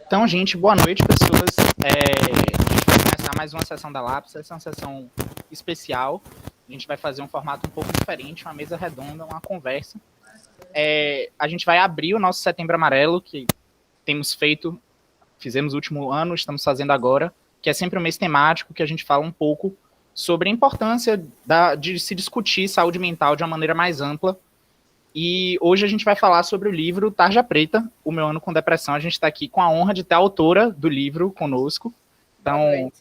Então, gente, boa noite, pessoas. A gente vai começar mais uma sessão da Lápis. Essa é uma sessão especial. A gente vai fazer um formato um pouco diferente, uma mesa redonda, uma conversa. A gente vai abrir o nosso Setembro Amarelo, que fizemos no último ano, estamos fazendo agora, que é sempre um mês temático, que a gente fala um pouco sobre a importância de se discutir saúde mental de uma maneira mais ampla. E hoje a gente vai falar sobre o livro Tarja Preta, O Meu Ano com Depressão. A gente está aqui com a honra de ter a autora do livro conosco. Então,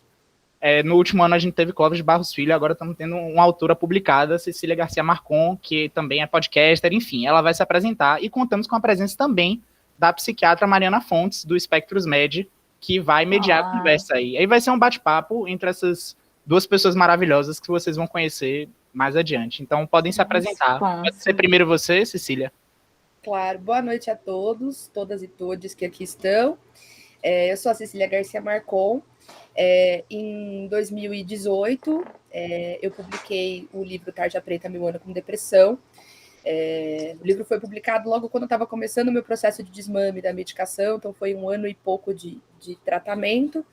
no último ano a gente teve Clóvis de Barros Filho, agora estamos tendo uma autora publicada, Cecília Garcia Marcon, que também é podcaster, enfim, ela vai se apresentar. E contamos com a presença também da psiquiatra Mariana Fontes, do Spectros Med, que vai mediar a conversa aí. Aí vai ser um bate-papo entre essas duas pessoas maravilhosas que vocês vão conhecer mais adiante. Então, podem se apresentar. Pode ser primeiro você, Cecília. Claro. Boa noite a todos, todas e todos que aqui estão. Eu sou a Cecília Garcia Marcon. Em 2018, eu publiquei o livro Tarja Preta, Meu Ano com Depressão. O livro foi publicado logo quando eu estava começando o meu processo de desmame da medicação, então foi 1 ano e pouco de tratamento.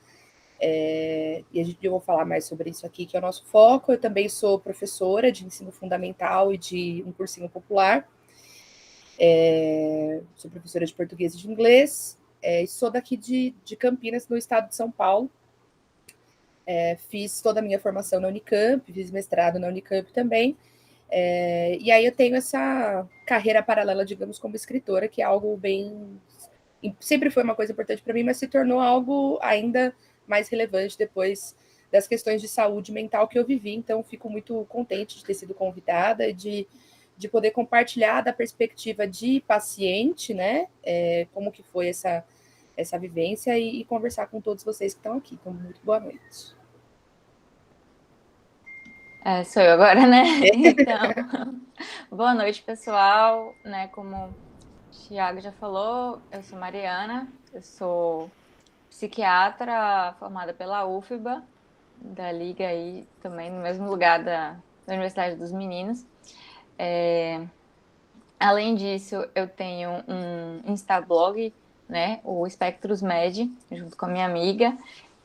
E eu vou falar mais sobre isso aqui, que é o nosso foco. Eu também sou professora de ensino fundamental e de um cursinho popular. Sou professora de português e de inglês. Sou daqui de Campinas, no estado de São Paulo. Fiz toda a minha formação na Unicamp, fiz mestrado na Unicamp também. E aí eu tenho essa carreira paralela, digamos, como escritora, que é algo bem... Sempre foi uma coisa importante para mim, mas se tornou algo ainda mais relevante depois das questões de saúde mental que eu vivi. Então, fico muito contente de ter sido convidada, de poder compartilhar da perspectiva de paciente, né? Como que foi essa vivência e conversar com todos vocês que estão aqui. Então, muito boa noite. Sou eu agora, né? Então, boa noite, pessoal. Né, como o Thiago já falou, eu sou Mariana, eu sou psiquiatra formada pela UFBA, da Liga aí também, no mesmo lugar da Universidade dos Meninos. Além disso, eu tenho um Instablog, né, o Spectros Med, junto com a minha amiga,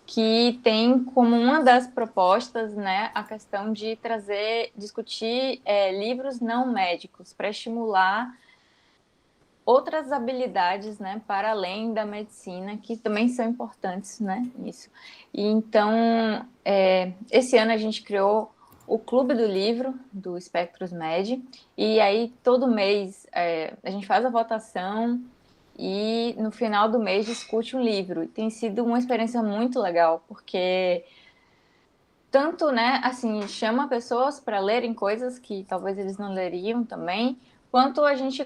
que tem como uma das propostas, né, a questão de discutir livros não médicos para estimular outras habilidades, né, para além da medicina, que também são importantes, né, nisso. E então, esse ano a gente criou o Clube do Livro, do Spectros Med, e aí todo mês a gente faz a votação e no final do mês discute um livro. Tem sido uma experiência muito legal, porque tanto, né, assim, chama pessoas para lerem coisas que talvez eles não leriam também, quanto a gente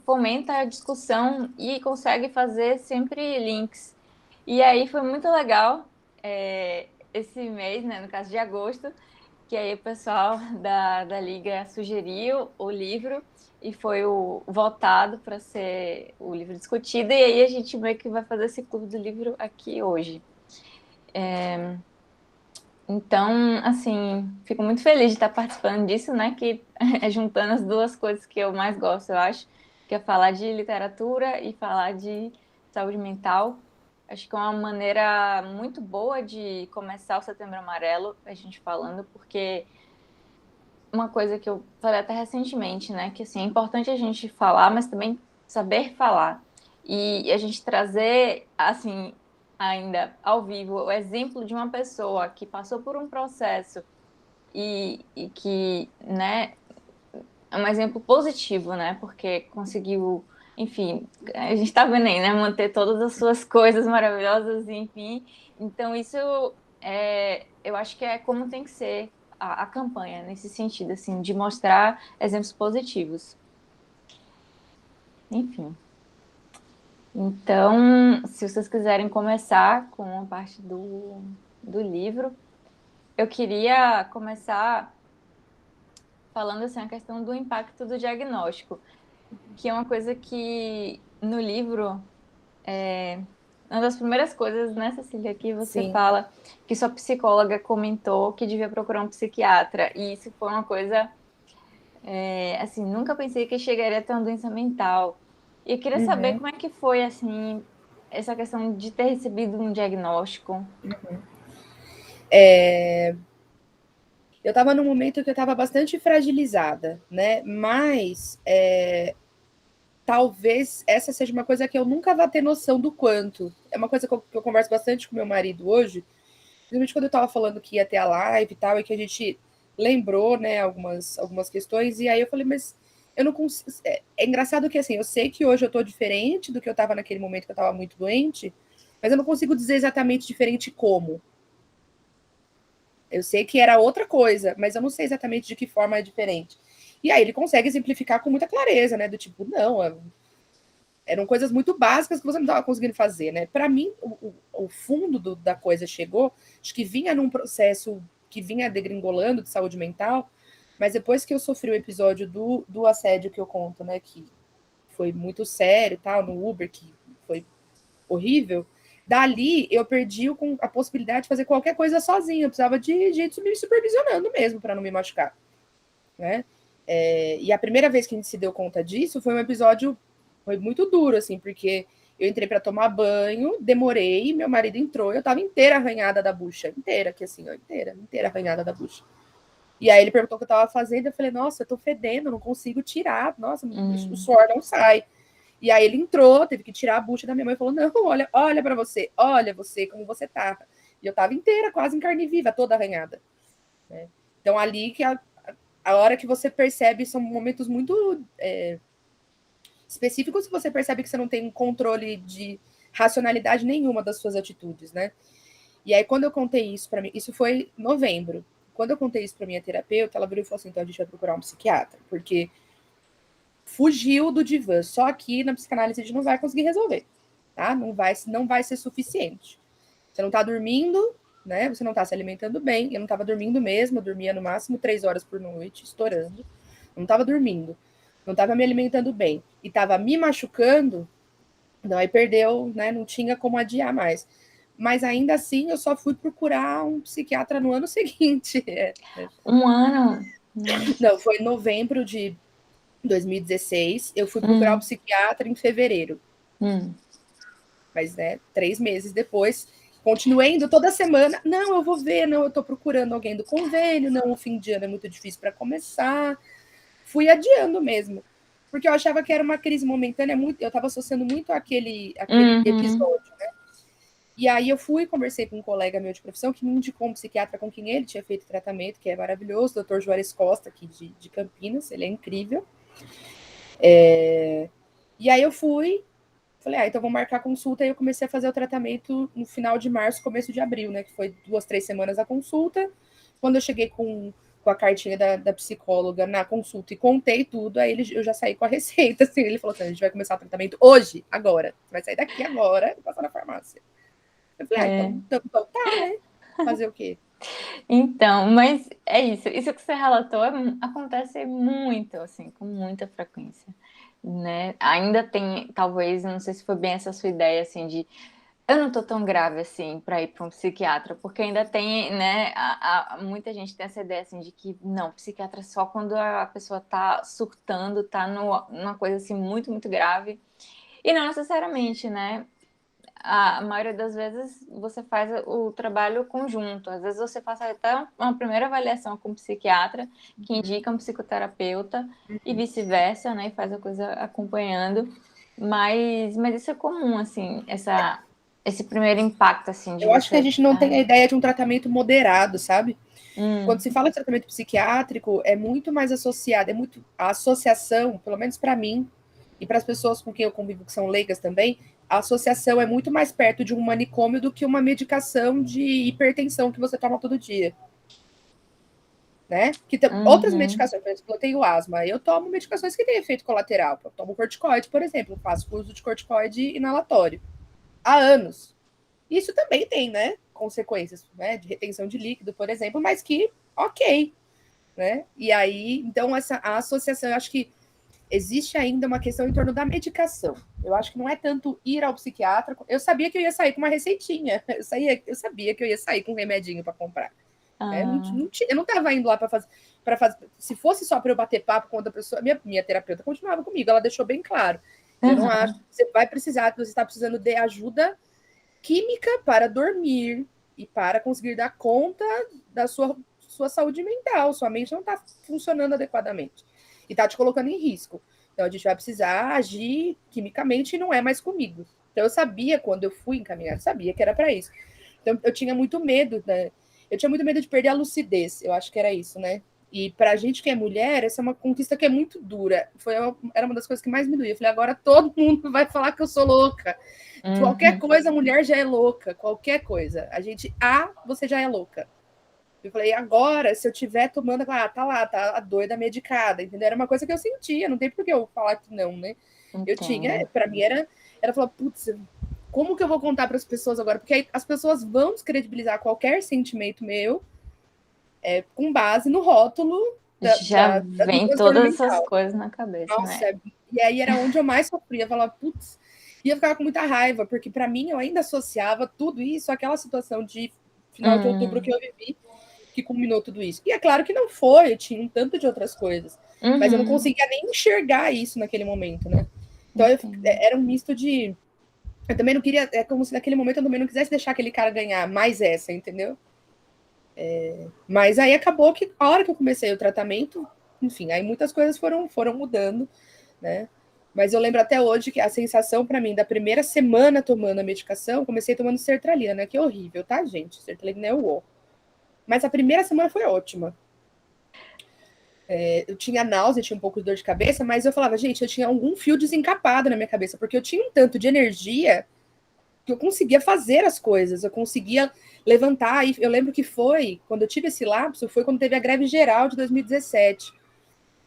fomenta a discussão e consegue fazer sempre links. E aí foi muito legal esse mês, né, no caso de agosto, que aí o pessoal da Liga sugeriu o livro e foi votado para ser o livro discutido, e aí a gente meio que vai fazer esse clube do livro aqui hoje. Então, assim, fico muito feliz de estar participando disso, né, que é juntando as duas coisas que eu mais gosto, eu acho, que é falar de literatura e falar de saúde mental. Acho que é uma maneira muito boa de começar o Setembro Amarelo, a gente falando, porque uma coisa que eu falei até recentemente, né, que assim, é importante a gente falar, mas também saber falar. E a gente trazer, assim, ainda ao vivo, o exemplo de uma pessoa que passou por um processo e que, né, é um exemplo positivo, né, porque conseguiu, enfim, a gente tá vendo aí, né, manter todas as suas coisas maravilhosas, enfim. Então, isso eu acho que é como tem que ser a campanha, nesse sentido, assim, de mostrar exemplos positivos. Enfim. Então, se vocês quiserem começar com a parte do livro, eu queria começar falando assim, a questão do impacto do diagnóstico, que é uma coisa que no livro uma das primeiras coisas, né, Cecília, que você Sim. fala que sua psicóloga comentou que devia procurar um psiquiatra, e isso foi uma coisa, assim, nunca pensei que chegaria a ter uma doença mental. E eu queria saber como é que foi, assim, essa questão de ter recebido um diagnóstico? Eu estava num momento que eu estava bastante fragilizada, né? Mas talvez essa seja uma coisa que eu nunca vá ter noção do quanto. É uma coisa que eu converso bastante com meu marido hoje, principalmente quando eu estava falando que ia ter a live e tal, e que a gente lembrou, né, algumas questões, e aí eu falei, mas eu não consigo. É engraçado que assim, eu sei que hoje eu estou diferente do que eu estava naquele momento que eu estava muito doente, mas eu não consigo dizer exatamente diferente como. Eu sei que era outra coisa, mas eu não sei exatamente de que forma é diferente. E aí ele consegue exemplificar com muita clareza, né? Do tipo, não, eram coisas muito básicas que você não estava conseguindo fazer, né? Para mim, o fundo da coisa chegou, acho que vinha num processo que vinha degringolando de saúde mental, mas depois que eu sofri o episódio do assédio que eu conto, né? Que foi muito sério, tal, no Uber, que foi horrível. Dali, eu perdi a possibilidade de fazer qualquer coisa sozinha. Eu precisava de gente me supervisionando mesmo para não me machucar, né? E a primeira vez que a gente se deu conta disso foi um episódio, foi muito duro, assim, porque eu entrei para tomar banho, demorei, meu marido entrou, eu tava inteira arranhada da bucha, inteira, que assim, ó, inteira arranhada da bucha. E aí ele perguntou o que eu tava fazendo, eu falei, nossa, eu tô fedendo, não consigo tirar, nossa, o suor não sai. E aí ele entrou, teve que tirar a bucha da minha mãe e falou: não, olha para você, olha você, como você tá. E eu tava inteira, quase em carne viva, toda arranhada. Né? Então, ali que a hora que você percebe, são momentos muito específicos que você percebe que você não tem controle de racionalidade nenhuma das suas atitudes, né? E aí, quando eu contei isso para mim, isso foi em novembro. Quando eu contei isso para minha terapeuta, ela virou e falou assim: então a gente vai procurar um psiquiatra, porque fugiu do divã. Só que na psicanálise a gente não vai conseguir resolver, tá? Não vai ser suficiente. Você não tá dormindo, né? Você não tá se alimentando bem. Eu não tava dormindo mesmo, eu dormia no máximo 3 horas por noite, estourando. Não tava dormindo. Não tava me alimentando bem. E tava me machucando. Então aí perdeu, né? Não tinha como adiar mais. Mas ainda assim, eu só fui procurar um psiquiatra no ano seguinte. Um ano? Não, foi em novembro de 2016. Eu fui procurar um psiquiatra em fevereiro. Mas, né, 3 meses depois, continuei indo toda semana. Não, eu vou ver, não, eu tô procurando alguém do convênio, não, o fim de ano é muito difícil para começar. Fui adiando mesmo. Porque eu achava que era uma crise momentânea, eu estava associando muito àquele episódio, né? E aí eu fui, conversei com um colega meu de profissão que me indicou um psiquiatra com quem ele tinha feito tratamento, que é maravilhoso, o Dr. Juarez Costa, aqui de Campinas, ele é incrível. E aí eu fui, falei, então vou marcar a consulta, e eu comecei a fazer o tratamento no final de março, começo de abril, né, que foi 2, 3 semanas a consulta. Quando eu cheguei com a cartinha da psicóloga na consulta e contei tudo, aí eu já saí com a receita, assim, ele falou assim, a gente vai começar o tratamento hoje, agora, vai sair daqui agora e passar na farmácia. Eu falei, então tá, né, fazer o quê? Então, mas é isso. Isso que você relatou acontece muito, assim, com muita frequência, né? Ainda tem, talvez, não sei se foi bem essa sua ideia, assim, de eu não tô tão grave assim para ir para um psiquiatra, porque ainda tem, né? Muita gente tem essa ideia assim de que não, psiquiatra só quando a pessoa tá surtando, tá numa coisa assim muito, muito grave. E não necessariamente, né? A maioria das vezes você faz o trabalho conjunto. Às vezes você faz até uma primeira avaliação com um psiquiatra, que indica um psicoterapeuta, e vice-versa, né? E faz a coisa acompanhando. Mas isso é comum, assim, esse primeiro impacto, assim, de Eu acho que a você... gente não tem a ideia de um tratamento moderado, sabe? Quando se fala de tratamento psiquiátrico, é muito mais associado, a associação, pelo menos para mim, e para as pessoas com quem eu convivo que são leigas também, a associação é muito mais perto de um manicômio do que uma medicação de hipertensão que você toma todo dia. Né? Outras medicações, por exemplo, eu tenho asma, eu tomo medicações que têm efeito colateral. Eu tomo corticoide, por exemplo, faço uso de corticoide inalatório há anos. Isso também tem, né, consequências, né, de retenção de líquido, por exemplo, mas que, ok, né? E aí, então, a associação, eu acho que existe ainda uma questão em torno da medicação. Eu acho que não é tanto ir ao psiquiatra. Eu sabia que eu ia sair com uma receitinha. Eu sabia que eu ia sair com um remedinho para comprar. Né? Eu não estava indo lá para fazer. Se fosse só para eu bater papo com outra pessoa, minha terapeuta continuava comigo, ela deixou bem claro. Eu não acho. Você vai precisar, você está precisando de ajuda química para dormir e para conseguir dar conta da sua saúde mental. Sua mente não está funcionando adequadamente e está te colocando em risco. Então, a gente vai precisar agir quimicamente e não é mais comigo. Então, eu sabia, quando eu fui encaminhar, sabia que era para isso. Então, eu tinha muito medo, né? Eu tinha muito medo de perder a lucidez. Eu acho que era isso, né? E pra gente que é mulher, essa é uma conquista que é muito dura. Era uma das coisas que mais me doía. Eu falei, agora todo mundo vai falar que eu sou louca. Qualquer coisa, a mulher já é louca. Qualquer coisa. Você já é louca. Eu falei, agora, se eu tiver tomando, tá lá, tá a doida medicada, entendeu? Era uma coisa que eu sentia, não tem por que eu falar que não, né? Eu tinha, pra mim era falar, putz, como que eu vou contar para as pessoas agora? Porque aí as pessoas vão descredibilizar qualquer sentimento meu com base no rótulo Já do vem transtorno todas essas mental. coisas na cabeça, Nossa, né? e aí era onde eu mais sofria. Eu falava, putz, e eu ficava com muita raiva, porque para mim eu ainda associava tudo isso àquela situação de final de outubro que eu vivi, que culminou tudo isso. E é claro que não foi, eu tinha um tanto de outras coisas, mas eu não conseguia nem enxergar isso naquele momento, né? Então era um misto de... Eu também não queria... É como se naquele momento eu também não quisesse deixar aquele cara ganhar mais essa, entendeu? Mas aí acabou que a hora que eu comecei o tratamento, enfim, aí muitas coisas foram mudando, né? Mas eu lembro até hoje que a sensação para mim da primeira semana tomando a medicação, comecei tomando sertralina, né? Que é horrível, tá, gente? Sertralina é o ó. Mas a primeira semana foi ótima. Eu tinha náusea, tinha um pouco de dor de cabeça, mas eu falava, gente, eu tinha algum fio desencapado na minha cabeça, porque eu tinha um tanto de energia que eu conseguia fazer as coisas, eu conseguia levantar. E eu lembro que quando eu tive esse lapso, foi quando teve a greve geral de 2017,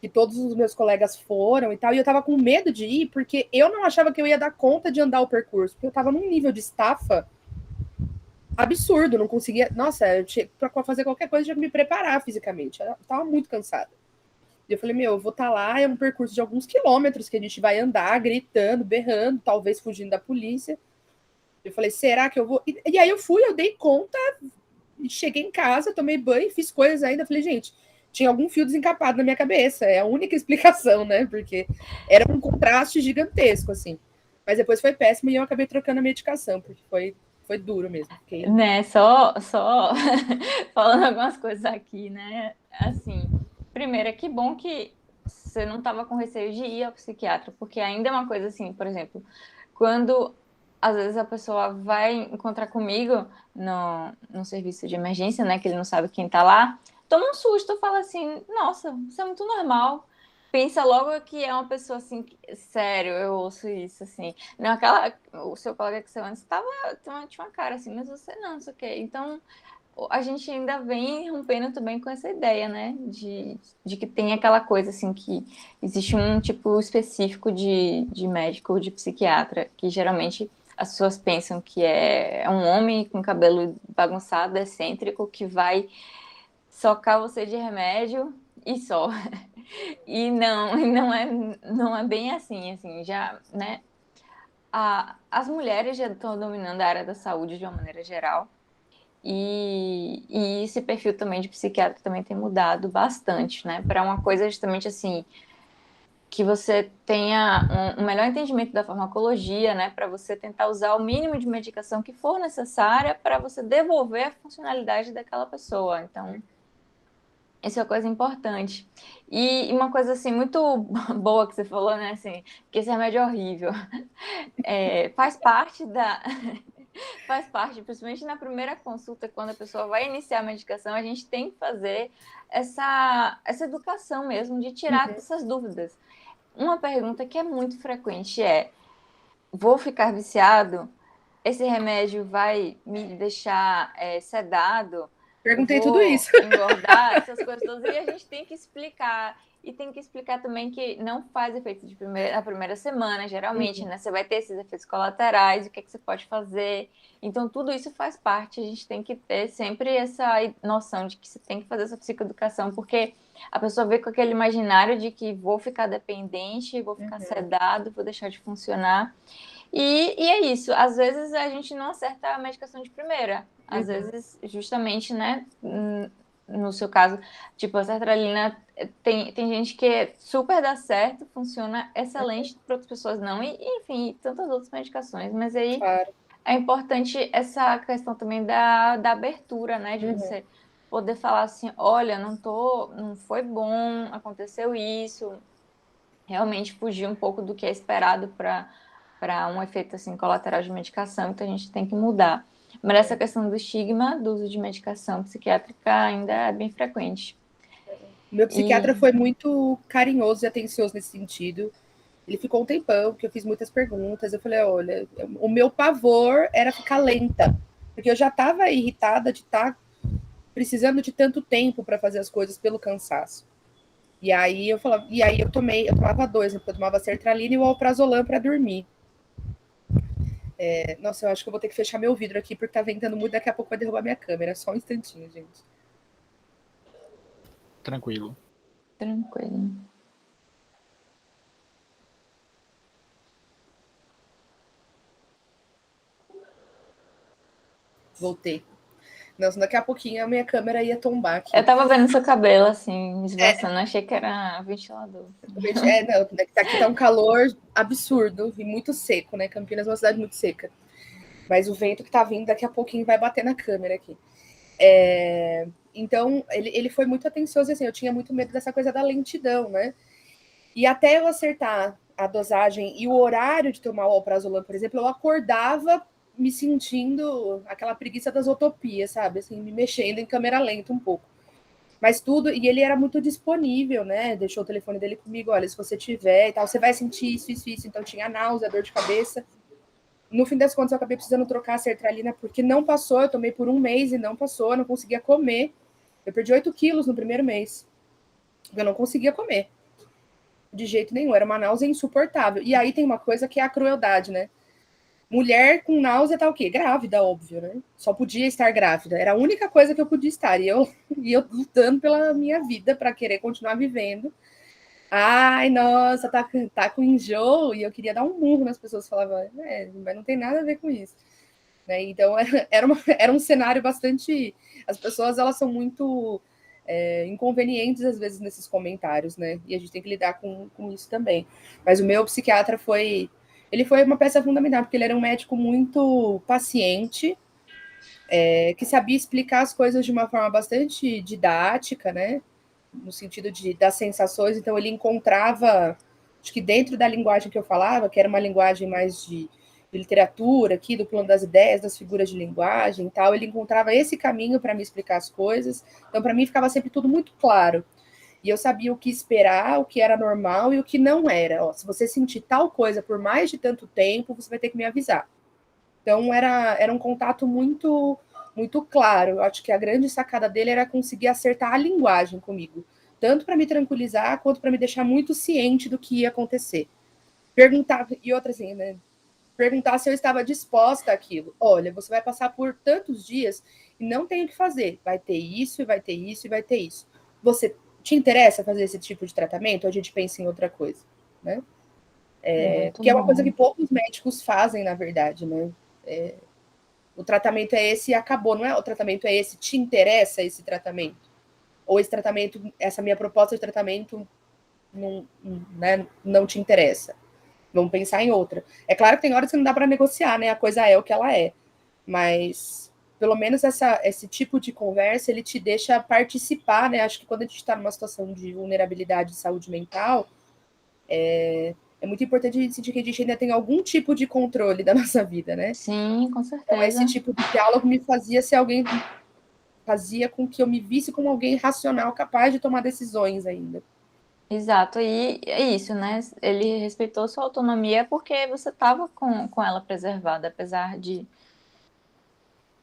que todos os meus colegas foram e tal, e eu tava com medo de ir, porque eu não achava que eu ia dar conta de andar o percurso, porque eu tava num nível de estafa absurdo, não conseguia. Nossa, para fazer qualquer coisa, eu tinha que me preparar fisicamente, eu tava muito cansada. E eu falei, eu vou estar lá, é um percurso de alguns quilômetros que a gente vai andar, gritando, berrando, talvez fugindo da polícia. Eu falei, será que eu vou? E aí eu dei conta, cheguei em casa, tomei banho, fiz coisas ainda. Falei, gente, tinha algum fio desencapado na minha cabeça. É a única explicação, né? Porque era um contraste gigantesco, assim. Mas depois foi péssimo e eu acabei trocando a medicação, porque foi duro mesmo. Fiquei... Né, só falando algumas coisas aqui, né? Assim, primeiro, que bom que você não estava com receio de ir ao psiquiatra, porque ainda é uma coisa assim, por exemplo, quando às vezes a pessoa vai encontrar comigo no serviço de emergência, né? Que ele não sabe quem tá lá, toma um susto, fala assim, nossa, isso é muito normal. Pensa logo que é uma pessoa assim, sério, eu ouço isso, assim. Não, o seu colega que você antes tinha uma cara assim, mas você não sei o quê. Então, a gente ainda vem rompendo também com essa ideia, né? De que tem aquela coisa assim, que existe um tipo específico de médico ou de psiquiatra, que geralmente as pessoas pensam que é um homem com cabelo bagunçado, excêntrico, que vai socar você de remédio e só. E não é bem assim, já, né? As mulheres já estão dominando a área da saúde de uma maneira geral. E esse perfil também de psiquiatra também tem mudado bastante, né? Para uma coisa justamente assim, que você tenha um melhor entendimento da farmacologia, né? Para você tentar usar o mínimo de medicação que for necessária para você devolver a funcionalidade daquela pessoa. Então, isso é uma coisa importante. E uma coisa, assim, muito boa que você falou, né? Assim, que esse remédio é horrível. Faz parte faz parte, principalmente na primeira consulta, quando a pessoa vai iniciar a medicação, a gente tem que fazer essa educação mesmo, de tirar essas dúvidas. Uma pergunta que é muito frequente vou ficar viciado? Esse remédio vai me deixar sedado? Eu Perguntei tudo vou isso. engordar, essas coisas todas, e a gente tem que explicar. E tem que explicar também que não faz efeito na primeira semana, geralmente, né? Você vai ter esses efeitos colaterais, o que é que você pode fazer. Então, tudo isso faz parte. A gente tem que ter sempre essa noção de que você tem que fazer essa psicoeducação, porque a pessoa vê com aquele imaginário de que vou ficar dependente, vou ficar sedado, vou deixar de funcionar. E é isso. Às vezes a gente não acerta a medicação de primeira. Às vezes, justamente, né? no seu caso, tipo, a sertralina tem gente que super dá certo, funciona excelente, para outras pessoas não, e enfim, tantas outras medicações, mas aí Claro. é importante essa questão também da abertura, né? De você poder falar assim, olha, não foi bom, aconteceu isso, realmente fugir um pouco do que é esperado para um efeito assim colateral de medicação, então a gente tem que mudar. Mas essa questão do estigma do uso de medicação psiquiátrica ainda é bem frequente. Meu psiquiatra foi muito carinhoso e atencioso nesse sentido. Ele ficou um tempão, porque eu fiz muitas perguntas. Eu falei, olha, o meu pavor era ficar lenta, porque eu já estava irritada de estar precisando de tanto tempo para fazer as coisas pelo cansaço. E aí eu falava, eu tomava dois, né? Porque eu tomava sertralina e o alprazolam para dormir. Nossa, eu acho que eu vou ter que fechar meu vidro aqui, porque tá ventando muito, daqui a pouco vai derrubar minha câmera. Só um instantinho, gente. Tranquilo. Tranquilo. Voltei. Nossa, daqui a pouquinho a minha câmera ia tombar aqui. Eu tava vendo seu cabelo, assim, esvoaçando, achei que era ventilador. Não, aqui tá um calor absurdo e muito seco, né? Campinas é uma cidade muito seca. Mas o vento que tá vindo daqui a pouquinho vai bater na câmera aqui. Então, ele foi muito atencioso, assim, eu tinha muito medo dessa coisa da lentidão, né? E até eu acertar a dosagem e o horário de tomar o alprazolam, por exemplo, eu acordava me sentindo aquela preguiça das utopias, sabe? Assim, me mexendo em câmera lenta um pouco. Mas tudo, e ele era muito disponível, né? Deixou o telefone dele comigo, olha, se você tiver e tal, você vai sentir isso, isso, isso. Então tinha náusea, dor de cabeça. No fim das contas, eu acabei precisando trocar a sertralina porque não passou. Eu tomei por um mês e não passou, eu não conseguia comer. Eu perdi 8 quilos no primeiro mês. Eu não conseguia comer. De jeito nenhum, era uma náusea insuportável. E aí tem uma coisa que é a crueldade, né? Mulher com náusea tá o quê? Grávida, óbvio, né? Só podia estar grávida. Era a única coisa que eu podia estar. E eu lutando pela minha vida para querer continuar vivendo. Ai, nossa, tá com enjoo. E eu queria dar um murro nas pessoas. Falava, mas não tem nada a ver com isso. Né? Então, era um cenário bastante... As pessoas, elas são muito inconvenientes, às vezes, nesses comentários, né? E a gente tem que lidar com isso também. Mas o meu psiquiatra ele foi uma peça fundamental, porque ele era um médico muito paciente, que sabia explicar as coisas de uma forma bastante didática, né? No sentido das sensações. Então, ele encontrava, acho que dentro da linguagem que eu falava, que era uma linguagem mais de literatura, aqui, do plano das ideias, das figuras de linguagem e tal, ele encontrava esse caminho para me explicar as coisas. Então, para mim, ficava sempre tudo muito claro. E eu sabia o que esperar, o que era normal e o que não era. Ó, se você sentir tal coisa por mais de tanto tempo, você vai ter que me avisar. Então, era um contato muito, muito claro. Eu acho que a grande sacada dele era conseguir acertar a linguagem comigo, tanto para me tranquilizar, quanto para me deixar muito ciente do que ia acontecer. Perguntar, e outra assim, né? Perguntar se eu estava disposta àquilo. Olha, você vai passar por tantos dias e não tem o que fazer. Vai ter isso, e vai ter isso, e vai ter isso. Você te interessa fazer esse tipo de tratamento? Ou a gente pensa em outra coisa, né? Que é uma coisa que poucos médicos fazem, na verdade, né? O tratamento é esse e acabou, não é? O tratamento é esse, te interessa esse tratamento? Ou esse tratamento, essa minha proposta de tratamento não te interessa? Vamos pensar em outra. É claro que tem horas que não dá para negociar, né? A coisa é o que ela é. Mas, pelo menos, esse tipo de conversa, ele te deixa participar, né? Acho que quando a gente está numa situação de vulnerabilidade de saúde mental, é muito importante a gente sentir que a gente ainda tem algum tipo de controle da nossa vida, né? Sim, com certeza. Então, esse tipo de diálogo me fazia ser alguém... Fazia com que eu me visse como alguém racional, capaz de tomar decisões ainda. Exato, e é isso, né? Ele respeitou sua autonomia porque você estava com ela preservada, apesar de,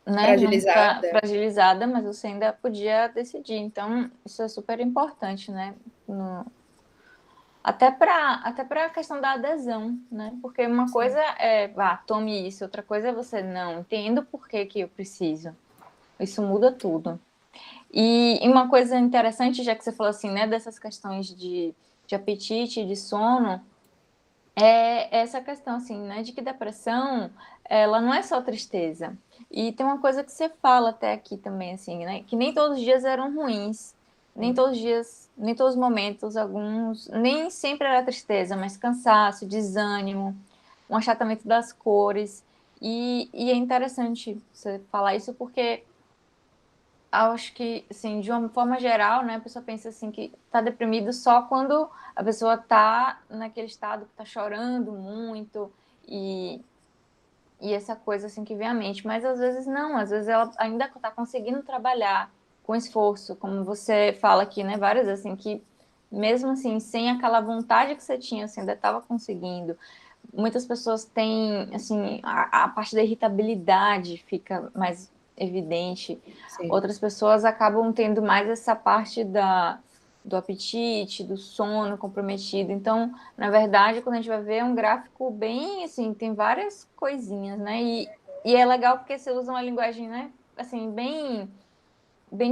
né, não tá fragilizada, mas você ainda podia decidir. Então, isso é super importante, né? Até para a questão da adesão, né? Porque uma coisa é, tome isso, outra coisa é você, não, entendo por que eu preciso. Isso muda tudo. E uma coisa interessante, já que você falou assim, né, dessas questões de apetite, de sono, É essa questão, assim, né, de que depressão, ela não é só tristeza. E tem uma coisa que você fala até aqui também, assim, né, que nem todos os dias eram ruins, nem todos os dias, nem todos os momentos, alguns, nem sempre era tristeza, mas cansaço, desânimo, um achatamento das cores. E é interessante você falar isso porque acho que, assim, de uma forma geral, né, a pessoa pensa assim que tá deprimido só quando a pessoa tá naquele estado que tá chorando muito e, e essa coisa assim que vem à mente, mas às vezes não, às vezes ela ainda tá conseguindo trabalhar com esforço, como você fala aqui, né, várias vezes, assim, que mesmo assim, sem aquela vontade que você tinha, você ainda estava conseguindo. Muitas pessoas têm, assim, a parte da irritabilidade fica mais evidente. Sim. Outras pessoas acabam tendo mais essa parte do apetite, do sono comprometido. Então, na verdade, quando a gente vai ver, é um gráfico bem, assim, tem várias coisinhas, né? E é legal porque você usa uma linguagem, né, assim, bem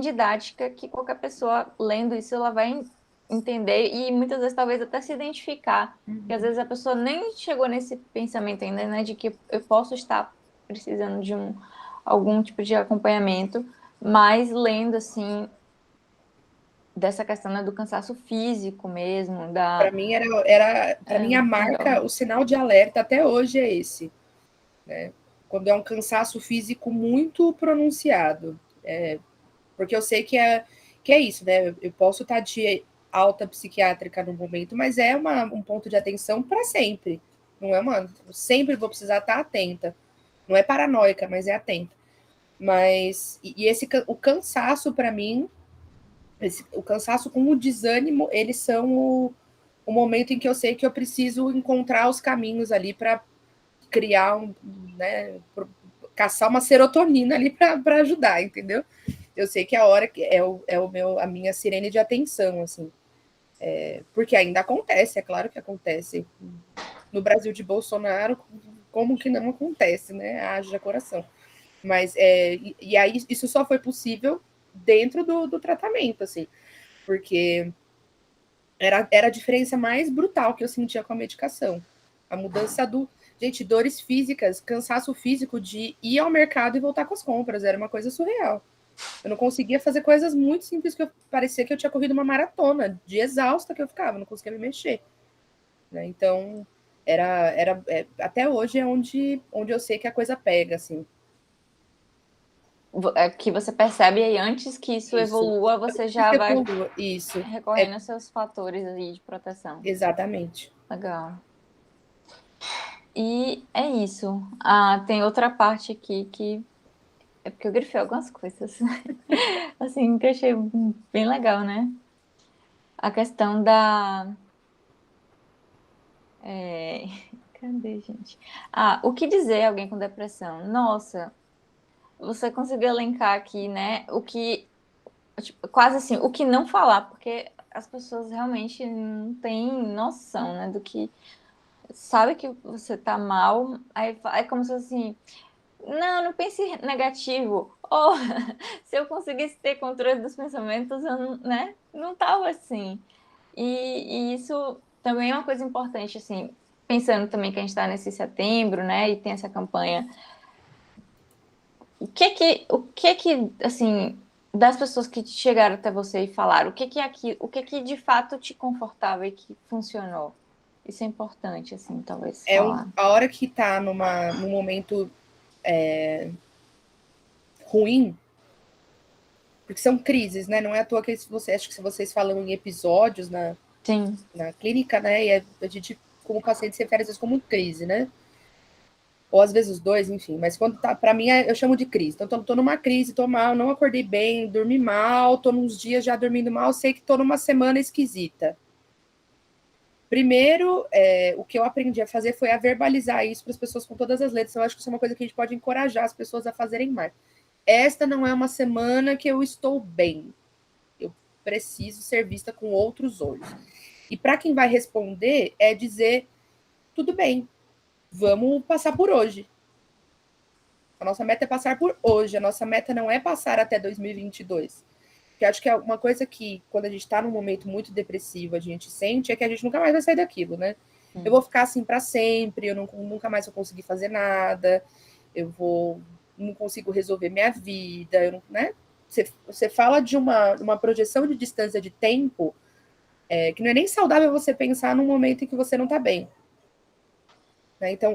didática, que qualquer pessoa lendo isso, ela vai entender e muitas vezes talvez até se identificar. Porque às vezes a pessoa nem chegou nesse pensamento ainda, né, de que eu posso estar precisando de algum tipo de acompanhamento, mas lendo assim dessa questão, né, do cansaço físico mesmo, Para mim para mim a legal. marca, o sinal de alerta até hoje é esse, né? Quando é um cansaço físico muito pronunciado, porque eu sei que é isso, né? Eu posso estar de alta psiquiátrica no momento, mas é um ponto de atenção para sempre. Não é, mano? Eu sempre vou precisar estar atenta. Não é paranoica, mas é atenta. Mas o cansaço para mim, o cansaço com o desânimo, eles são o momento em que eu sei que eu preciso encontrar os caminhos ali para criar né, caçar uma serotonina ali para ajudar, entendeu? Eu sei que a hora que a minha sirene de atenção, assim. Porque ainda acontece, é claro que acontece. No Brasil de Bolsonaro, como que não acontece, né? Haja coração. Mas e aí isso só foi possível dentro do tratamento, assim, porque era a diferença mais brutal que eu sentia com a medicação. A mudança Gente, dores físicas, cansaço físico de ir ao mercado e voltar com as compras, era uma coisa surreal. Eu não conseguia fazer coisas muito simples que parecia que eu tinha corrido uma maratona, de exausta que eu ficava, não conseguia me mexer. Né? Então, até hoje é onde eu sei que a coisa pega, assim. Que você percebe aí antes que isso evolua, você já vai Isso. recorrendo aos seus fatores aí de proteção. Exatamente. Legal. E é isso. Ah, tem outra parte aqui que é porque eu grifei algumas coisas. Assim, que eu achei bem legal, né? A questão da. é, Cadê, gente? Ah, o que dizer a alguém com depressão? Nossa, você conseguiu elencar aqui, né? O que. Tipo, quase assim, o que não falar, porque as pessoas realmente não têm noção, né? Do que. Sabe que você tá mal, aí é como se assim. Não pense negativo. Ou se eu conseguisse ter controle dos pensamentos, eu não, né? Não tava assim. E isso também é uma coisa importante, assim, pensando também que a gente está nesse setembro, né? E tem essa campanha. Assim, das pessoas que chegaram até você e falaram, o que que de fato te confortava e que funcionou? Isso é importante, assim, talvez falar. A hora que tá num momento ruim, porque são crises, né? Não é à toa que acho que se vocês falam em episódios Sim. na clínica, né? E a gente, como paciente, se refere às vezes como crise, né? Ou às vezes os dois, enfim. Mas quando tá, para mim, eu chamo de crise. Então, tô numa crise, tô mal, não acordei bem, dormi mal, tô uns dias já dormindo mal, sei que tô numa semana esquisita. Primeiro, o que eu aprendi a fazer foi a verbalizar isso para as pessoas com todas as letras. Eu acho que isso é uma coisa que a gente pode encorajar as pessoas a fazerem mais. Esta não é uma semana que eu estou bem. Eu preciso ser vista com outros olhos. E para quem vai responder, é dizer: tudo bem, vamos passar por hoje. A nossa meta é passar por hoje. A nossa meta não é passar até 2022. Porque acho que é uma coisa que, quando a gente está num momento muito depressivo, a gente sente, é que a gente nunca mais vai sair daquilo, né? eu vou ficar assim para sempre, eu nunca mais vou conseguir fazer nada, não consigo resolver minha vida, né? Você fala de uma projeção de distância de tempo que não é nem saudável você pensar num momento em que você não está bem. Né? Então,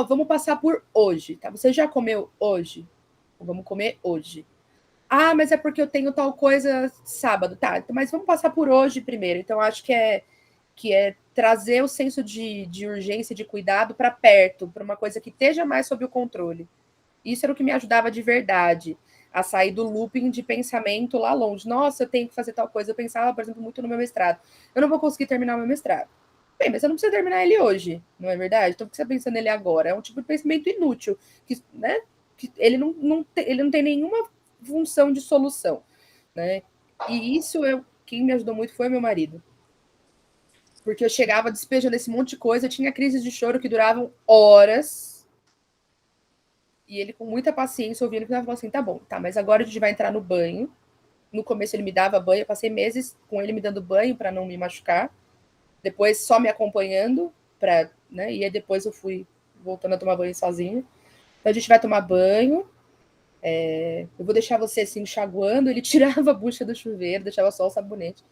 vamos passar por hoje, tá? Você já comeu hoje? Vamos comer hoje. Ah, mas é porque eu tenho tal coisa sábado. Tá, mas vamos passar por hoje primeiro. Então, acho que é trazer o senso de urgência e de cuidado para perto, para uma coisa que esteja mais sob o controle. Isso era o que me ajudava de verdade a sair do looping de pensamento lá longe. Nossa, eu tenho que fazer tal coisa. Eu pensava, por exemplo, muito no meu mestrado. Eu não vou conseguir terminar o meu mestrado. Bem, mas você não precisa terminar ele hoje, não é verdade? Então, por que você está pensando nele agora? É um tipo de pensamento inútil, né? Que ele não tem nenhuma função de solução, né? E isso, quem me ajudou muito foi meu marido. Porque eu chegava despejando esse monte de coisa, eu tinha crises de choro que duravam horas. E ele, com muita paciência, ouvindo, falou assim: tá bom, tá, mas agora a gente vai entrar no banho. No começo ele me dava banho, eu passei meses com ele me dando banho para não me machucar. Depois só me acompanhando, né? E aí depois eu fui voltando a tomar banho sozinho. Então a gente vai tomar banho. Eu vou deixar você assim enxaguando. Ele tirava a bucha do chuveiro, deixava só o sabonete.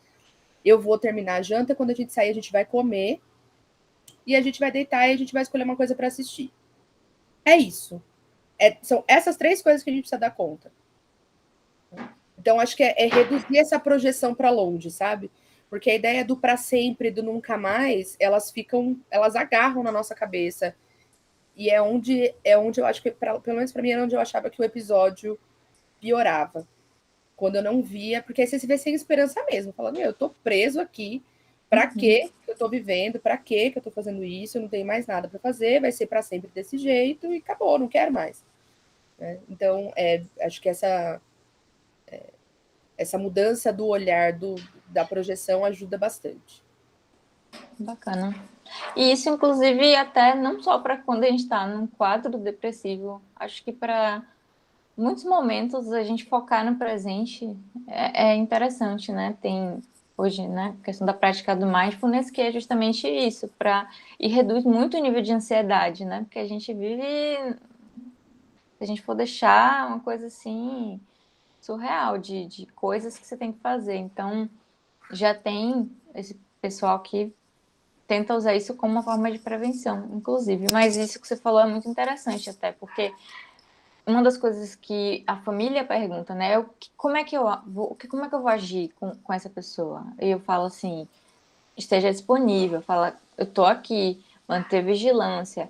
Eu vou terminar a janta. Quando a gente sair, a gente vai comer. E a gente vai deitar e a gente vai escolher uma coisa para assistir. É isso. São essas 3 coisas que a gente precisa dar conta. Então, acho que é reduzir essa projeção para longe, sabe? Porque a ideia do para sempre, do nunca mais, elas agarram na nossa cabeça. E é onde eu acho que, pelo menos para mim, era onde eu achava que o episódio piorava. Quando eu não via, porque aí você se vê sem esperança mesmo, falando, eu tô preso aqui, para que eu tô vivendo, para que eu tô fazendo isso, eu não tenho mais nada para fazer, vai ser para sempre desse jeito e acabou, não quero mais. Então, acho que essa mudança do olhar, da projeção, ajuda bastante. Bacana. E isso, inclusive, até não só para quando a gente está num quadro depressivo, acho que para muitos momentos a gente focar no presente é interessante, né? Tem hoje, né, a questão da prática do mindfulness, que é justamente isso, e reduz muito o nível de ansiedade, né? Porque a gente vive, se a gente for deixar uma coisa assim surreal de coisas que você tem que fazer. Então, já tem esse pessoal que tenta usar isso como uma forma de prevenção, inclusive. Mas isso que você falou é muito interessante até, porque uma das coisas que a família pergunta, né, é como é que eu vou agir com essa pessoa? E eu falo assim, esteja disponível, fala, eu tô aqui, manter vigilância.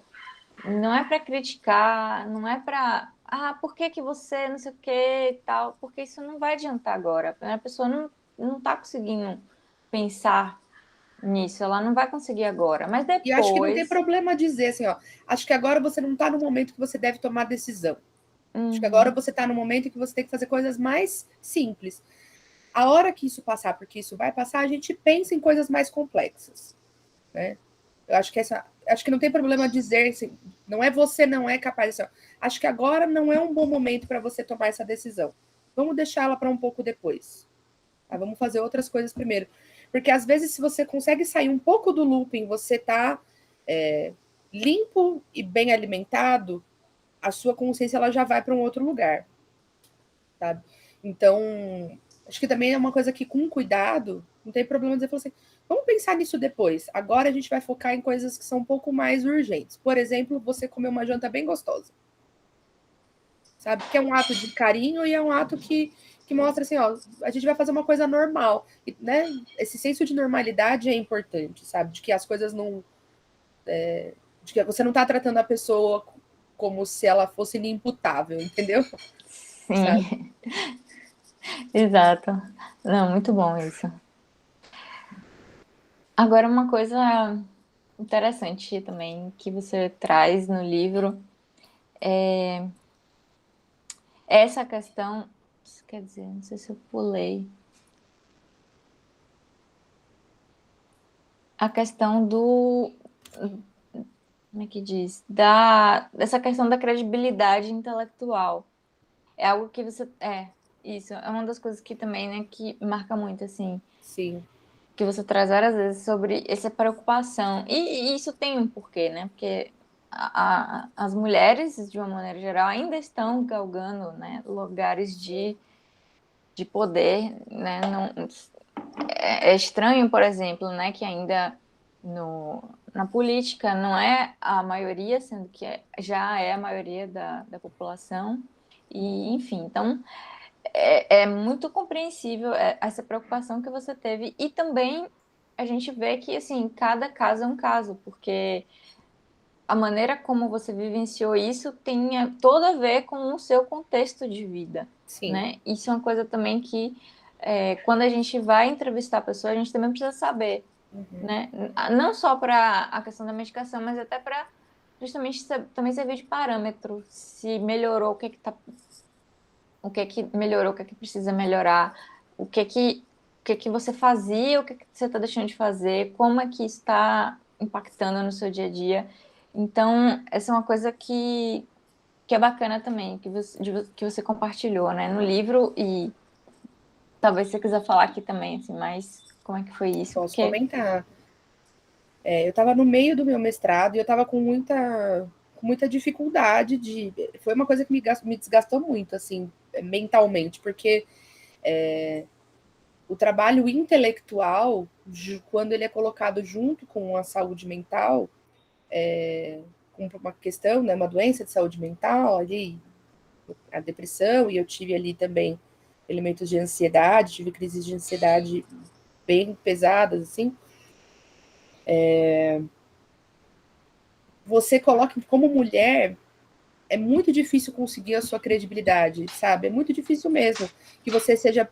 Não é para criticar, não é para por que você não sei o que e tal, porque isso não vai adiantar agora. A pessoa não tá conseguindo pensar nisso, ela não vai conseguir agora, mas depois... E acho que não tem problema dizer assim, acho que agora você não está no momento que você deve tomar decisão. Acho que agora você está no momento em que você tem que fazer coisas mais simples. A hora que isso passar, porque isso vai passar, a gente pensa em coisas mais complexas, né? Eu acho que não tem problema dizer assim, não é você não é capaz assim, acho que agora não é um bom momento para você tomar essa decisão. Vamos deixá-la para um pouco depois. Tá? Vamos fazer outras coisas primeiro. Porque às vezes, se você consegue sair um pouco do looping, você tá limpo e bem alimentado, a sua consciência ela já vai para um outro lugar. Sabe? Então, acho que também é uma coisa que, com cuidado, não tem problema dizer assim, vamos pensar nisso depois. Agora a gente vai focar em coisas que são um pouco mais urgentes. Por exemplo, você comer uma janta bem gostosa. Sabe? Que é um ato de carinho e é um ato que mostra assim, a gente vai fazer uma coisa normal. E, né? Esse senso de normalidade é importante, sabe? De que as coisas não... de que você não está tratando a pessoa como se ela fosse inimputável, entendeu? Sim, sabe? Exato. Não, muito bom isso. Agora, uma coisa interessante também que você traz no livro é essa questão, quer dizer, não sei se eu pulei, a questão do, como é que diz, dessa questão da credibilidade intelectual. É algo que isso, é uma das coisas que também, né, que marca muito, assim. Sim. que você traz várias vezes sobre essa preocupação. E isso tem um porquê, né? Porque as mulheres, de uma maneira geral, ainda estão galgando, né, lugares de poder, né? Não, é estranho, por exemplo, né, que ainda na política não é a maioria, sendo que já é a maioria da população. E, enfim, então é muito compreensível essa preocupação que você teve. E também a gente vê que, assim, cada caso é um caso, porque a maneira como você vivenciou isso tem todo a ver com o seu contexto de vida, Sim. né? Isso é uma coisa também que, quando a gente vai entrevistar a pessoa, a gente também precisa saber, né? Não só para a questão da medicação, mas até para justamente também servir de parâmetro, se melhorou, o que é que melhorou, o que é que precisa melhorar, o que é que você fazia, o que é que você está deixando de fazer, como é que isso está impactando no seu dia a dia. Então, essa é uma coisa que é bacana também, que você compartilhou, né, no livro, e talvez você quiser falar aqui também, assim, mas como é que foi isso? Posso comentar. Eu estava no meio do meu mestrado e eu estava com muita dificuldade Foi uma coisa que me desgastou muito, assim, mentalmente, porque o trabalho intelectual, quando ele é colocado junto com a saúde mental, com uma questão, né, uma doença de saúde mental, ali, a depressão, e eu tive ali também elementos de ansiedade, tive crises de ansiedade bem pesadas, assim. Você coloca como mulher, é muito difícil conseguir a sua credibilidade, sabe? É muito difícil mesmo que você seja,